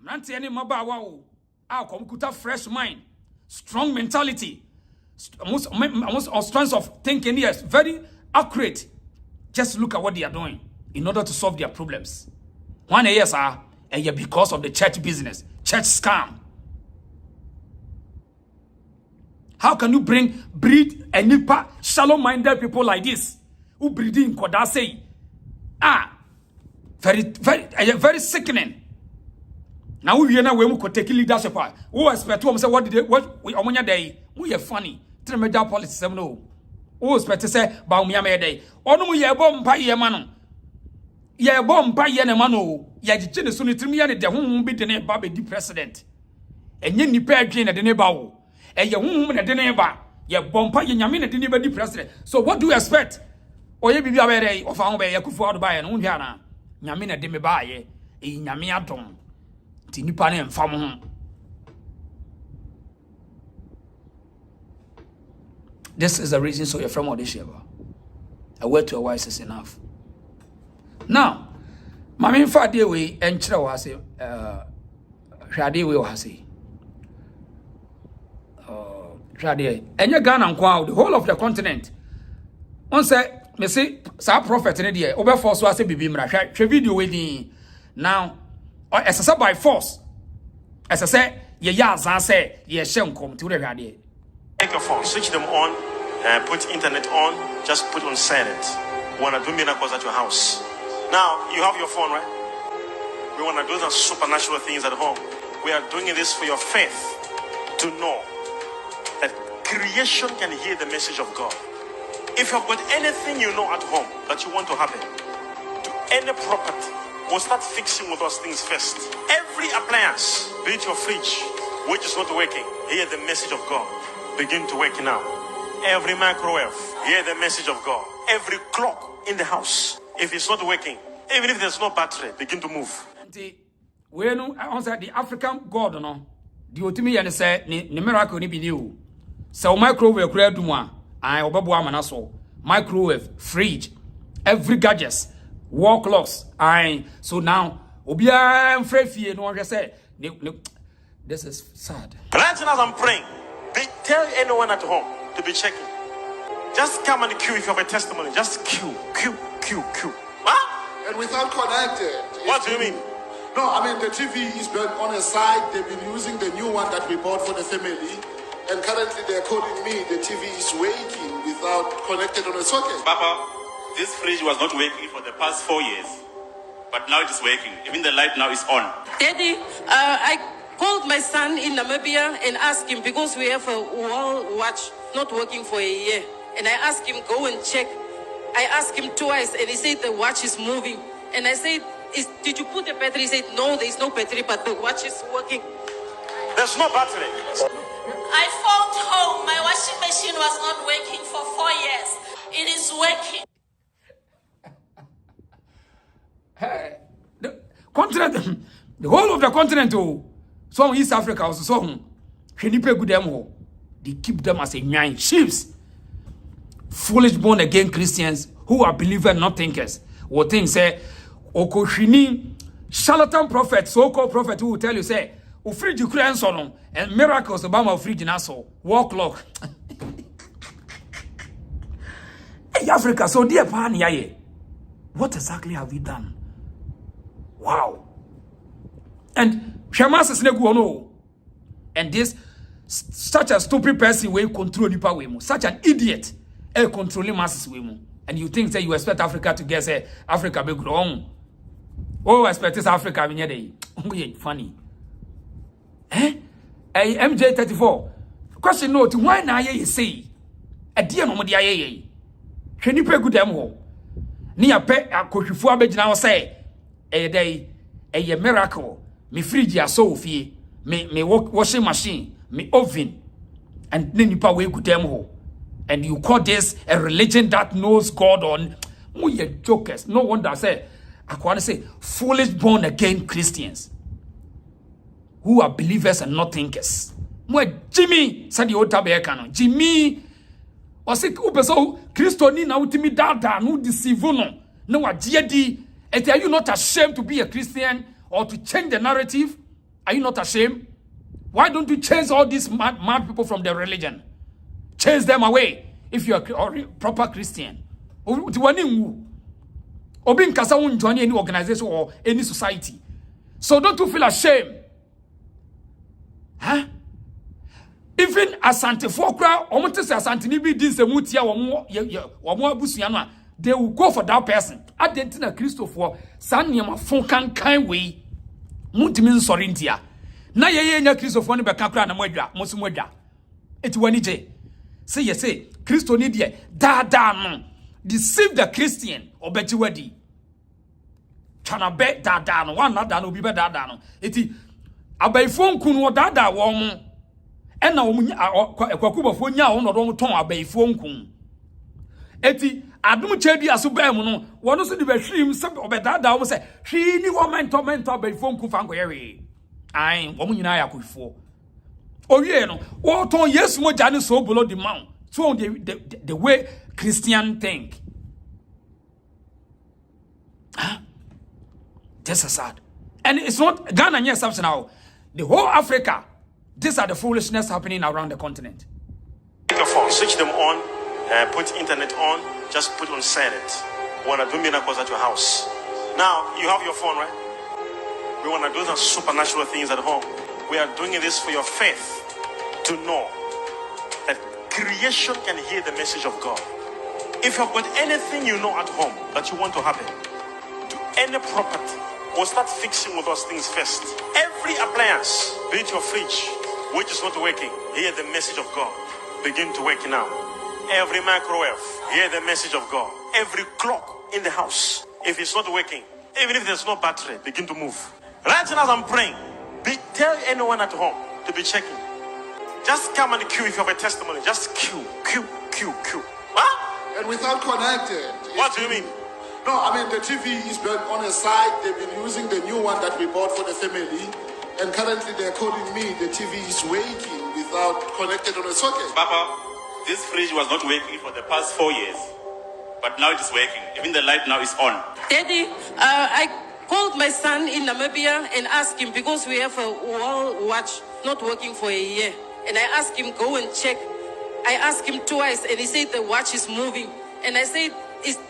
Nanti any maba wow, komkuta fresh mind, strong mentality. Almost strength of thinking, yes, very accurate. Just look at what they are doing in order to solve their problems. One yes, and because of the church business, church scam. How can you breed a nipa shallow-minded people like this who breed in Kodase? Very sickening. Now we are now we could take leadership. Who expect to say what did we omonya day? We are funny. Media policy no. Who expect to say ba umya me day? Onu mu ye bom pa ye mano. Ye bom pa ye ne mano. Ye giche ne so ne trimi ye ne de honhom bi de ne ba be di president. Enye nipa adwen ne de ne ba wo. Eye honhom ne de ne ba. Ye bom pa ye nyame ne de ne ba di president. So what do you expect? Oye bibia be dey ofa ho be ye kufu ado ba ye no hwa na. Nyame ne de me ba ye. E nyame adom. Ti nipa ne mfam ho. This is the reason so you're from Odisheba. A word to a wise is enough. Now, my main father way and Chra was Shadi will has Shadi. And your Ghana and the whole of the continent. One said, me say, Sir Prophet in the Obofour so I say Bibimra, she video with me now, or as I said by force. As I said, ye yas, I say, ye shem come to the radio. Take your phone, switch them on, put internet on, just put on silent. We want to do miracles at your house. Now, you have your phone, right? We want to do some supernatural things at home. We are doing this for your faith to know that creation can hear the message of God. If you've got anything you know at home that you want to happen, to any property, we'll start fixing with those things first. Every appliance, be it your fridge, which is not working, hear the message of God. Begin to work now. Every microwave, hear the message of God. Every clock in the house, if it's not working, even if there's no battery, begin to move. We know answer the African God, no. The ultimate and say, ni miracle ni bidiu. So microwave kura duma, I obabu amana so. Microwave, fridge, every gadgets, wall clocks. So now, obia mfrefie no one say, this is sad. Right now as I'm praying, tell anyone at home to be checking. Just come and queue if you have a testimony. Just queue. Huh? And without connected. What do you mean? No, I mean the TV is been on a side. They've been using the new one that we bought for the family. And currently they're calling me. The TV is waiting without connected on a socket. Papa, this fridge was not working for the past 4 years. But now it is working. Even the light now is on. Daddy, I called my son in Namibia and asked him, because we have a wall watch not working for a year. And I asked him, go and check. I asked him twice and he said the watch is moving. And I said, did you put the battery? He said, no, there's no battery, but the watch is working. There's no battery. I phoned home. My washing machine was not working for 4 years. It is working. Hey, the continent, the whole of the continent, some East Africa also some. They keep them as a nine sheeps. Foolish born again Christians who are believers, not thinkers. What things say, Okoshini, charlatan prophet, so-called prophet who will tell you, say, Ufriji Ukraine solon, and miracles Obama Ufriji Naso, war clock. Hey, Africa, so dear Pan Yaye, what exactly have we done? Wow. And Shamas is Neguono. And this, such a stupid person will control the power, such an idiot. Controlling masses women, and you think that you expect Africa to get say Africa be grown. Oh, expect this Africa in your day. Funny. MJ34. Question note, why na ye say? A dear no dia ye. Can you pay good them ho? Ni a pe a kohwifo abegina say day a miracle. Me fridge ya so fie, me washing machine, me oven, and then you pa we good them ho. And you call this a religion that knows God on? We are jokers. No wonder say, I want to say, foolish born again Christians who are believers and not thinkers. Jimmy said the old tabernacle. Jimmy, or say, Ubeso, Christoni na utimi dada no deceive no. No adiedi. And are you not ashamed to be a Christian or to change the narrative? Are you not ashamed? Why don't you change all these mad people from their religion? Chase them away if you are a proper Christian. Obin kasa won't join any organization or any society. So don't you feel ashamed? Huh? Even Asante Fokra, Omontese Asante Nibi din se mutia wamo abusuano, they will go for that person. Adentina Christopher Sanyama Fonkan kind way. Muntimin sorintia. Na ye nya Christopher ne beka kra na modwa, mosumodwa. Eti wani je. Say yes, say Christo need ye no deceive the Christian or bet you wedi. Chana bet dada no one dada no be dada no. Eti Abiyifour Nkuu no dada wo mo. E na wo kwakubafo nya wo no do ton Abiyifour Nkuu. Eti adum chedi aso ba mu no wo no so de be hwim se obedada wo se hwi ni wo mento Abiyifour Nkuu fa nkoyewe. Ai wo mu nyina ya kwifo. Oh yeah, no. What on yes, Mogya so below the mount. So the way Christian think. Huh? This is sad. And it's not Ghana and yes, now. The whole Africa, these are the foolishness happening around the continent. Take your phone, switch them on, put internet on, just put on silent. We want to do miracles at your house. Now, you have your phone, right? We want to do some supernatural things at home. We are doing this for your faith to know that creation can hear the message of God. If you've got anything you know at home that you want to happen, to any property, we'll start fixing with those things first. Every Every appliance, be it your fridge, which is not working, hear the message of God. Begin to work now. Every microwave, hear the message of God. Every clock in the house, if it's not working, even if there's no battery, begin to move. Right now as I'm praying, tell anyone at home to be checking. Just come and queue if you have a testimony. Just queue. Huh? And without connected. What do you mean? No, I mean the TV is on a side. They've been using the new one that we bought for the family. And currently they're calling me. The TV is waking without connected on a socket. Papa, this fridge was not working for the past 4 years. But now it is working. Even the light now is on. Daddy, I called my son in Namibia and asked him, because we have a wall watch not working for a year. And I asked him, go and check. I asked him twice and he said the watch is moving. And I said,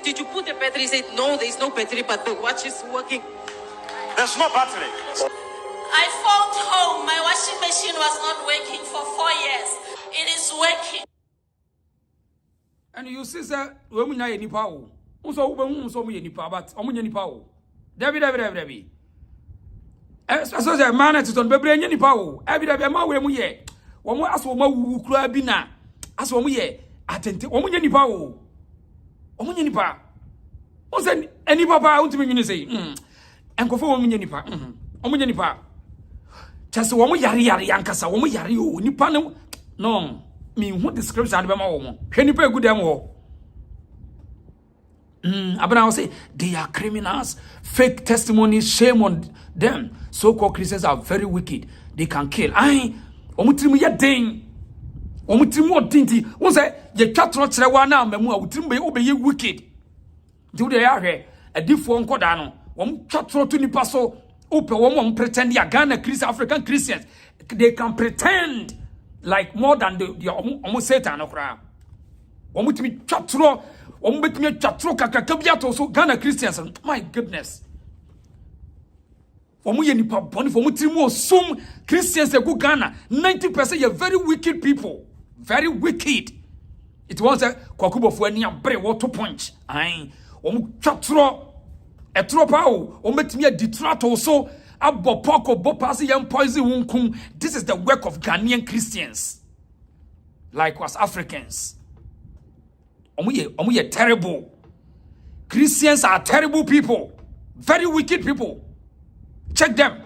did you put the battery? He said, no, there's no battery, but the watch is working. There's no battery. I phoned home. My washing machine was not working for 4 years. It is working. And you see, sir, when we know any power, also when we saw me any power, but any power. Debbie. As a man at on Baby any power. Every day, my way, we ye. One more as one more crabina. As one ye, attend any power. Any power. What's any papa out to me say, and go for any power. Any power. Just one more yari yankasa, one more yari, Nipano. No. Mean what description and Bama can you pay good damn war? Abana say they are criminals, fake testimonies, shame on them. So-called Christians are very wicked. They can kill. Aye, omutrimu ya ding. Omutrimu odinti. Won say ye twatro kire wa na mamu a otrimu be obeye wicked. Do they are here? A different nkoda no. Wom twatro to nipa so ope wom pretend ya Ghana Christian African Christians. They can pretend like more than the almost Satan okra. Omutimi twatro, ombetimi twatro kakakabia so Ghana Christians. My goodness. Omuye nipa boni for mutimi osum Christians go Ghana. 90% are very wicked people. Very wicked. It was a Kwakubo for any bre water punch. Aye. Omu twatro etropa o ombetimi detrato so Abo poko bo pasi yam poison wunkum. This is the work of Ghanaian Christians. Like us Africans. Omuye terrible. Christians are terrible people. Very wicked people. Check them.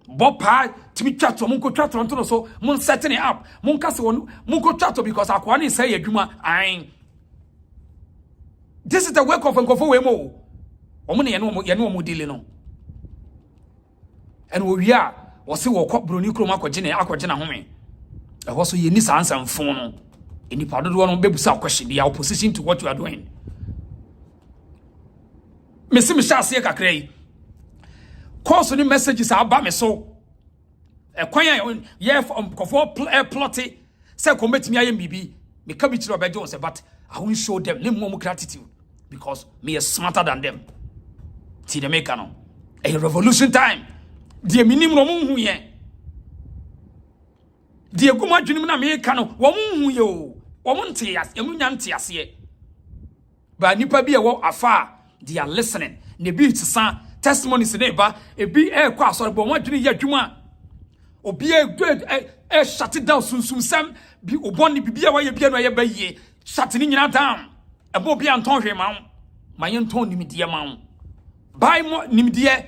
Bopa timi chato munko chato onto so mun setting it up. Munka se munko chato because akwani say adwuma ain. This is the work of Nkofo Wemo. Omune ye no dealing no. And we are was wo kwa broni krom akogena home. E ho so ye ni sansa mfon no. Eni padodo no bebusa question their opposition to what you are doing. Mesi me sha ase kakra yi. Course ni messages aba me so. E kwan ye Nkofo plotty say ko metimi ayem bibi. Me ka bi kire obeje say but I won't show them nem more gratitude because me is smarter than them. Ti de make no. A revolution time. Die minim no munhu ye. Die guma dwenim na me ka no wo munhu ye o. Wo monte yas, emunya nte ase. Ba nipa bi e wo afa, they are listening. Ne bi tsa testimonies ne ba, e bi e kwa asore bo mo dwene ye adwuma. Obi e good shut it down sun sam bi oboni bibia wa ye bia no ye ba yie. Shut ni nyina down. E bo bia nton hwe ma wo. Ma ye nton nimdie ma wo. Bai mo nimdie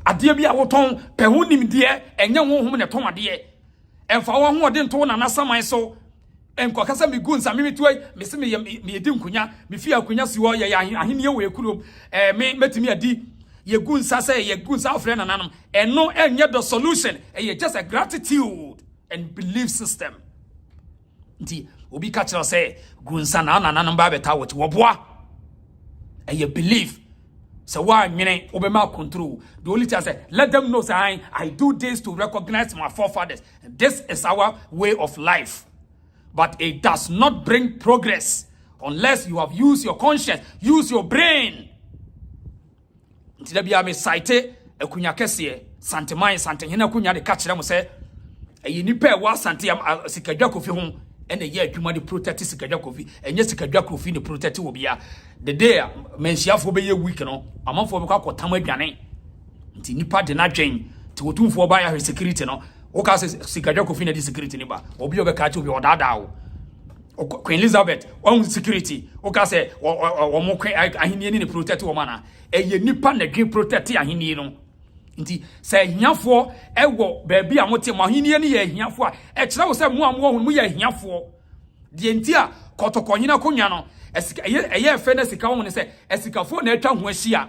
ade bia woton pe ho nimdie enye honhom ne ton ade emfa wo ho de nton na nasaman so enko kasa mi gunsa mi tuai mi se mi edi nkunya mi fi akunya si wo ye ahenie we kurom me metimi adi ye gunsa say ye gunsa afre na nanom eno enye the solution e just a gratitude and belief system nti obi ka kire say gunsa na nanom ba beta wo ti wo boa e belief. So why meaning Obama control? The only thing I say, let them know say I do this to recognize my forefathers. This is our way of life. But it does not bring progress unless you have used your conscience, use your brain. Nti da bia me cite akunya kese santemai santehena akunya de ka kire mo say e nipa wa sante sikadwa kofi ho ene ye adwuma de protect sikadwa kofi enye sikadwa kofi ne protect obia the day mensiafo be ye week no amanfo be kwa kotam adwane nti nipa de na dwen to otum for buy her security no o ka say sikadwa kofi na di security ni ba obi obeka che obi odada wo Queen Elizabeth on security o ka say wo mo kwen ahini ni protect wo mana eye nipa na dwe protect ahini no nti say hiafo ewo baabi a mote mo ahini ni ye hiafo a e kire wo say mo amwo hu mo ye hiafo de nti a kotokonyina konwa no esika eye fe na sika wo ne say esikafo na atwa ho ahia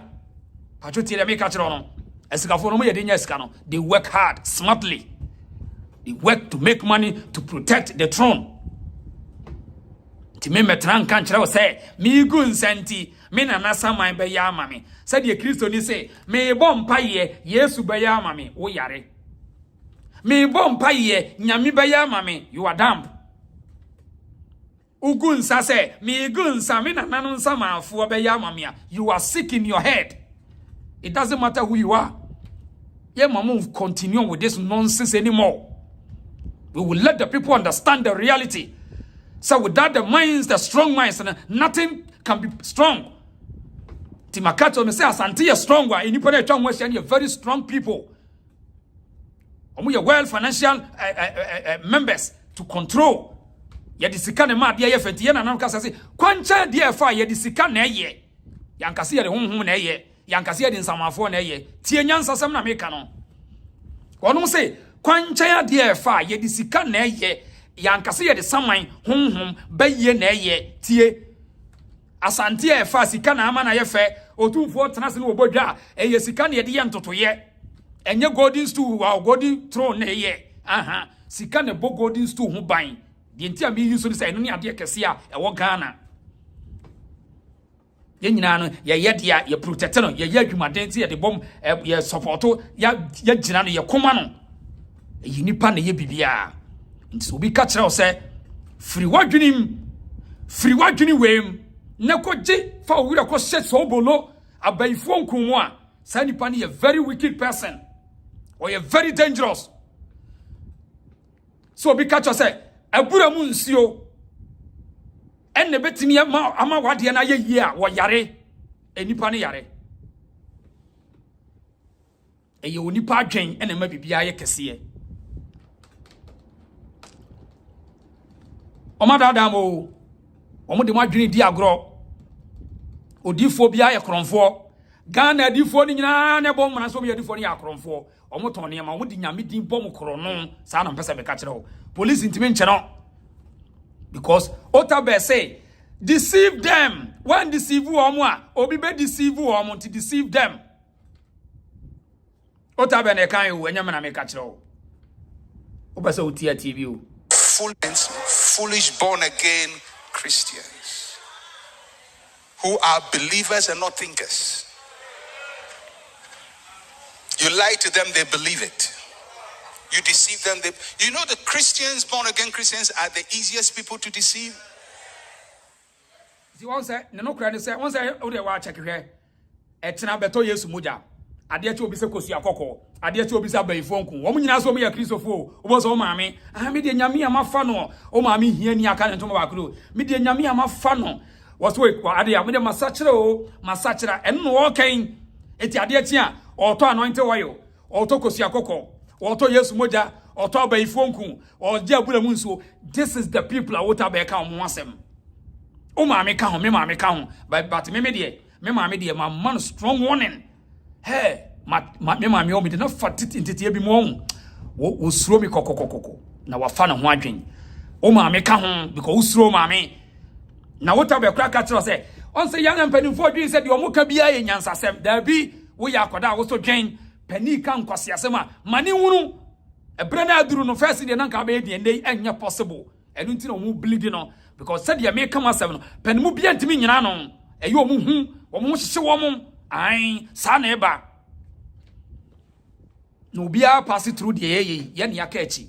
pacho ti le me ka kire no esikafo no mo ye de nya esika no they work hard smartly, they work to make money to protect the throne. Ti me metran kan kire wo say mi gu nsanti me na nasaman be ya ama me say de Kristo ni say me bom paye Yesu be ya ama me wo yare me bom paye nyame be ya ama me you are damp ugu nsa say me gu nsa me na nanu nsa manfo be ya ama me you are sick in your head. It doesn't matter who you are. Yeah, mama, continue with this nonsense anymore. We will let the people understand the reality. So without the minds, the strong minds, nothing can be strong. Timakato me say asante is strong wa inipone twa ho ahia very strong people. Omo ye well financial members to control. Ye disika ne ma de ye fenti ye na nam kasa say kwancha de fa ye disika na ye. Yankase ye de honhom na ye. Yankase ye de nsamafo na ye. Tie nyansa sam na meka no. Wono say kwancha de fa ye disika na ye. Yankase ye de saman honhom ba ye na ye. Tie asante e fa sika na ama na ye fe otumfo tenase ne obodwa eye sika na ye de ye ntoto ye enye golden stool wa golden throne na ye sika na bo golden stool ho ban de ntia mi yuso say no ne ade kese a e wo Ghana ye nyina no ye dia ye protect no ye adwumaden ti ye de bom ye supporto ya gina no ye koma no eyi nipa na ye bibia nti obi ka kire o say free wadwini wem Nekoji fa owura ko set so bolo Abiyifour Nkuu a sanipa ni a very wicked person or a very dangerous. So be catch us say abura mu nsio enne betimi ama wade na ye yie a wo yare enipa ne yare eye onipa adwen enne ma bibia ye kese o ma dada mo omo de madwene di agro odifo bia ye kronfo Ghana difo ni nyina ne bom na so me difo ni ya kronfo omo ton ne ma omo di nyame din bom krono sa na mpese be ka kire o police intimi nche no because otabe say deceive them when deceive omo a obi be deceive omo to deceive them otabe ne kan yo enyam na me ka kire o obese otia TV o foolish born again Christians who are believers and not thinkers. You lie to them, they believe it. You deceive them. You know the Christians, born again Christians, are the easiest people to deceive. See, one say, no credit say, one say, oh, they watch check here. Etna beto Yesu Mogya. Ade ati obi se kosi akoko. Ade ati obi se Abiyifour Nkuu. Wo nyina so me ya Kristofo. Wo so maame. Me de nyame amafa no. O maame hia ni aka ne to ma bakro. Me de nyame amafa no. Wo so ade ya me de masachira o. Masachira enno wo kan. Eti ade ati a oto anointed oil. Oto kosi akoko. Oto Yesu Mogya. Oto Abiyifour Nkuu. Oje abura mu nso. This is the people awota be ka omo asem. O maame ka ho, me maame ka ho. But me maame de my man strong warning. Hey, me mami o me de na fatit intete bi mo wo suro mi kokokokoko na wa fa na ho adwen o mami ka ho because wo suro mami na wo ta be kra ka tro say on say young mpanimfo adwen say de o mo ka bia ye nyansasem da bi wo ya akoda wo so dwen pani ka nkwase asem a mani hunu ebre na aduru no first de na nka be de ndey anya possible enu nti na o mo bleed no because said ya me come asem no panimu bia ntimi nyina no eyo mo hu o mo hye wo mo ai sa na eba no bia pass through the ye ne aka echi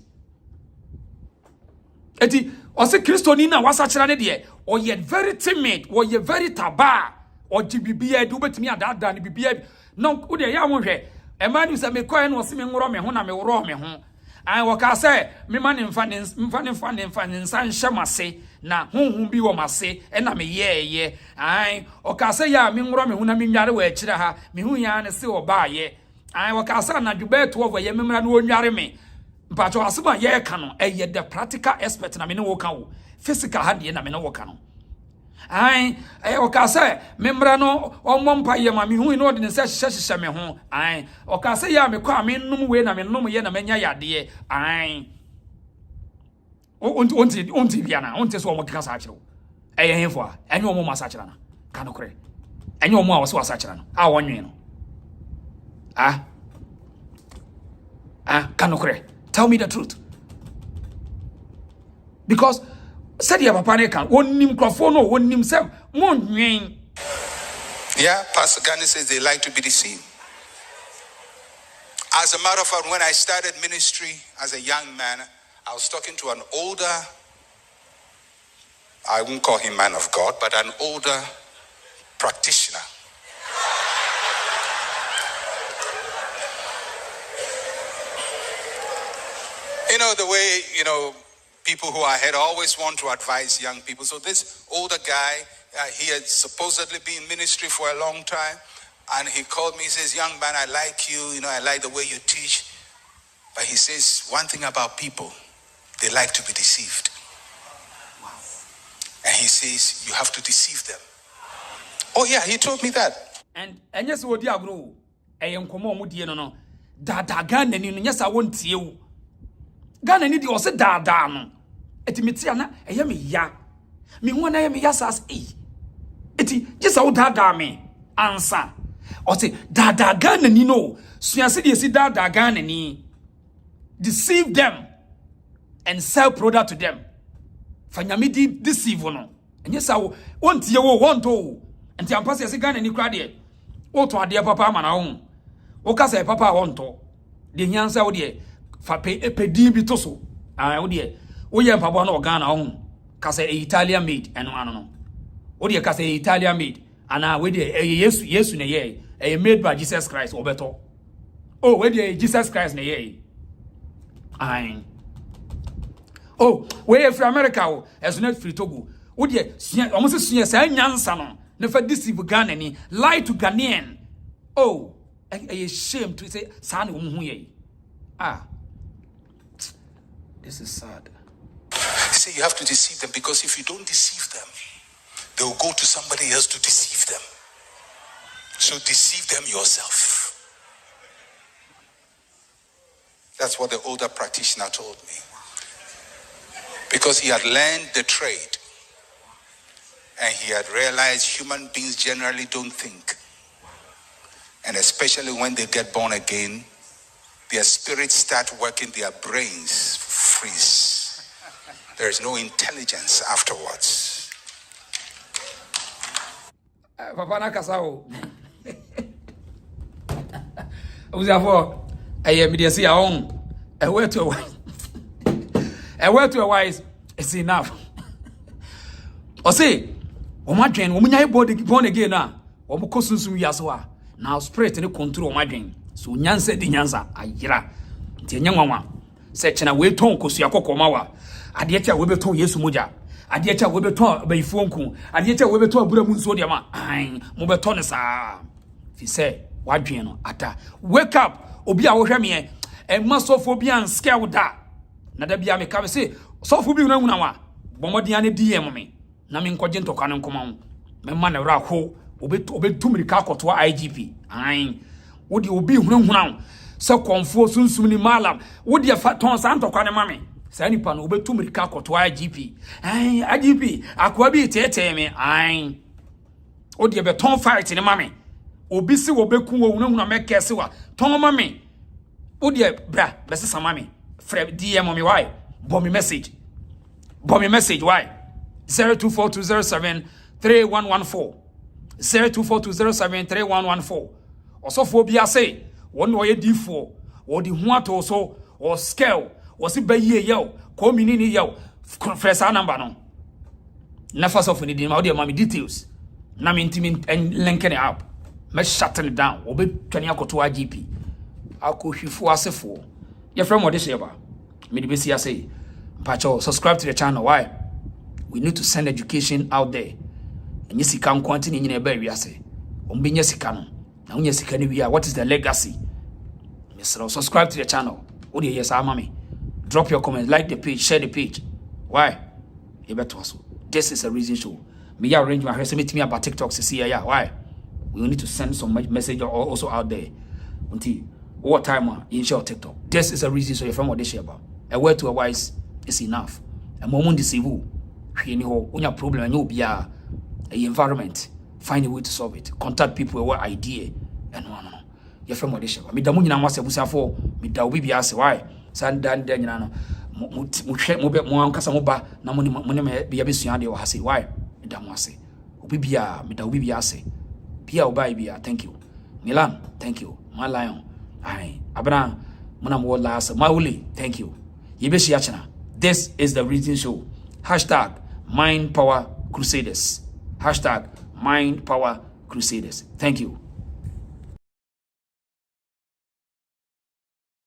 eti o se Kristo ni na wasa kira ne de o ye very timid o ye very taba o jibibia de obetimi adada ne bibia no wo de ya wo hwe e ma ni se me koe no o se me nworo me ho na me woro me ho ai wo ka se me ma ne mfa ne nsan hyemase na honhom bi wo mase e na me ye ai o ka se ya me nworo me ho na me nware wa akira ha me hu ya ne se o ba ye I wakasa na dwube 12 ye memra no onware me mpacho asema ye ka no eye the practical expert na me ne wo ka wo physical hade na me ne wo ka no ai wakasa memra no omompa ye ma me hu no de ne se hyehyehye me ho ai wakasa ya me kwa me num we na me num ye na menya yade ai onti biana onti so omokika sa akiro eye henfo a enye omo masa akira na ka no kore enye omo a wo so asa akira no a wonwe no Kanokre, tell me the truth. Because said ya papa ne kan wonim krofo no wonim sem monwen. Yeah, Pastor Gandhi says they like to be deceived. As a matter of fact, when I started ministry as a young man, I was talking to an older, I won't call him man of God, but an older practitioner. You know, the way, people who are ahead always want to advise young people. So this older guy, he had supposedly been in ministry for a long time. And he called me, he says, young man, I like you. I like the way you teach. But he says, one thing about people, they like to be deceived. Wow. And he says, you have to deceive them. Oh yeah, he told me that. And yes, what you agro, I am common with no. That gun and yes, I won't see you. Ghana ni di o se daadaa no etimetia na me ya me ho na me ya sas eti gisa wo daadaa me ansa o se daadaa Ghana ni no suase de si daadaa Ghana ni deceive them and sell product to them fanyame di deceive no enye sa wo ontie wo wonto enti ampa se Ghana ni kra de wo to ade papa ama na wo wo ka se papa wonto de nyansa wo de fa pedi bi to so wo de wo ye mpabo na Ghana wo ka say Italian made eno ano no wo de ka say Italian made ana we de yesu na ye made by Jesus Christ obeto oh we de Jesus Christ na ye ai oh we from America wo as not free Togo wo de almost sua sa nyansa no na fa deceive Ghana ni lie to Ghanaian oh a shame to say sa na wo hu ye this is sad. He said you have to deceive them because if you don't deceive them, they will go to somebody else to deceive them. So deceive them yourself. That's what the older practitioner told me. Because he had learned the trade and he had realized human beings generally don't think. And especially when they get born again, their spirits start working, their brains freeze. There is no intelligence afterwards. Papa na kasao. Uzafo, me see on. A word to a wise is enough. O say, o ma dwen, o munya born again na, o mo kosunsum yaso a. Now spirit ni control o ma dwen. So nyansa di nyansa ayira. Ti nyanwanwa. Se chena we ton kosua kokoma wa. Ade tia we beton Yesu Mogya. Ade tia we beton Abiyifour Nkuu. Ade tia we beton abura mu nso de ma. Ai, mo beton ne sa. Fi se wadwen no ata. Wake up. Obi a wo hwe me e masophobia and scare da. Na da bia me ka me se sofo bi unahuna wa. Bomodian ne DM me. Na me nkoje ntokwa ne nkoma ho. Me ma na wra ho. Obetumrika akoto IGP. Ai. Wodi obi hunahuna se konfo sunsum ni malam wodi afa ton sa ntokwa ne mame sa nipa no obetumrika akoto IGP ai IGP akwa bi tete me ai wodi be ton fight ne mame obi si wo beku wo hunahuna mekese wa ton mame wodi bra besesa mame frɛ DM me why bomb me message why 0242073114 0242073114 Osofo bia say won no ye D4 or the huato so or scale or si baye yell call me ni yell fresh number no na first of ni di ma mami details na me intimi and linking it up me shutting it down obe twani akoto IGP akohwifo asefo ye frem ode sheba me di besi say pacho subscribe to the channel why we need to send education out there and yesi kan kwantini nyina ba wiase ombenye sika no na unya sika ni wi what is the legacy Mr. Subscribe to the channel. What do you yes, mommy? Drop your comment, like the page, share the page. Why? You better also. This is a reason show. Me arrange my hair, meet me about TikTok to see why. We need to send some message also out there. Until what time in share TikTok. This is a reason so your friend what they share about. A word to a wise is enough. A moment deceive you. When your problem and you'll be a environment. Find a way to solve it. Contact people with what idea and no. Your friend what they share. Me damu nyina mwase busa for me da obi biase why. San dan den nyina no. Mo ankasa mo ba na mo ne be yabesua de wo hase why. Me da mo ase. Obi bia me da obi biase. Bia obai bia thank you. Milan thank you. My lion. Ai abana mona mo last Mauli thank you. Yebeshi achana. This is the reason show. #Mind Power Crusaders. #Mind Power Crusaders. Thank you.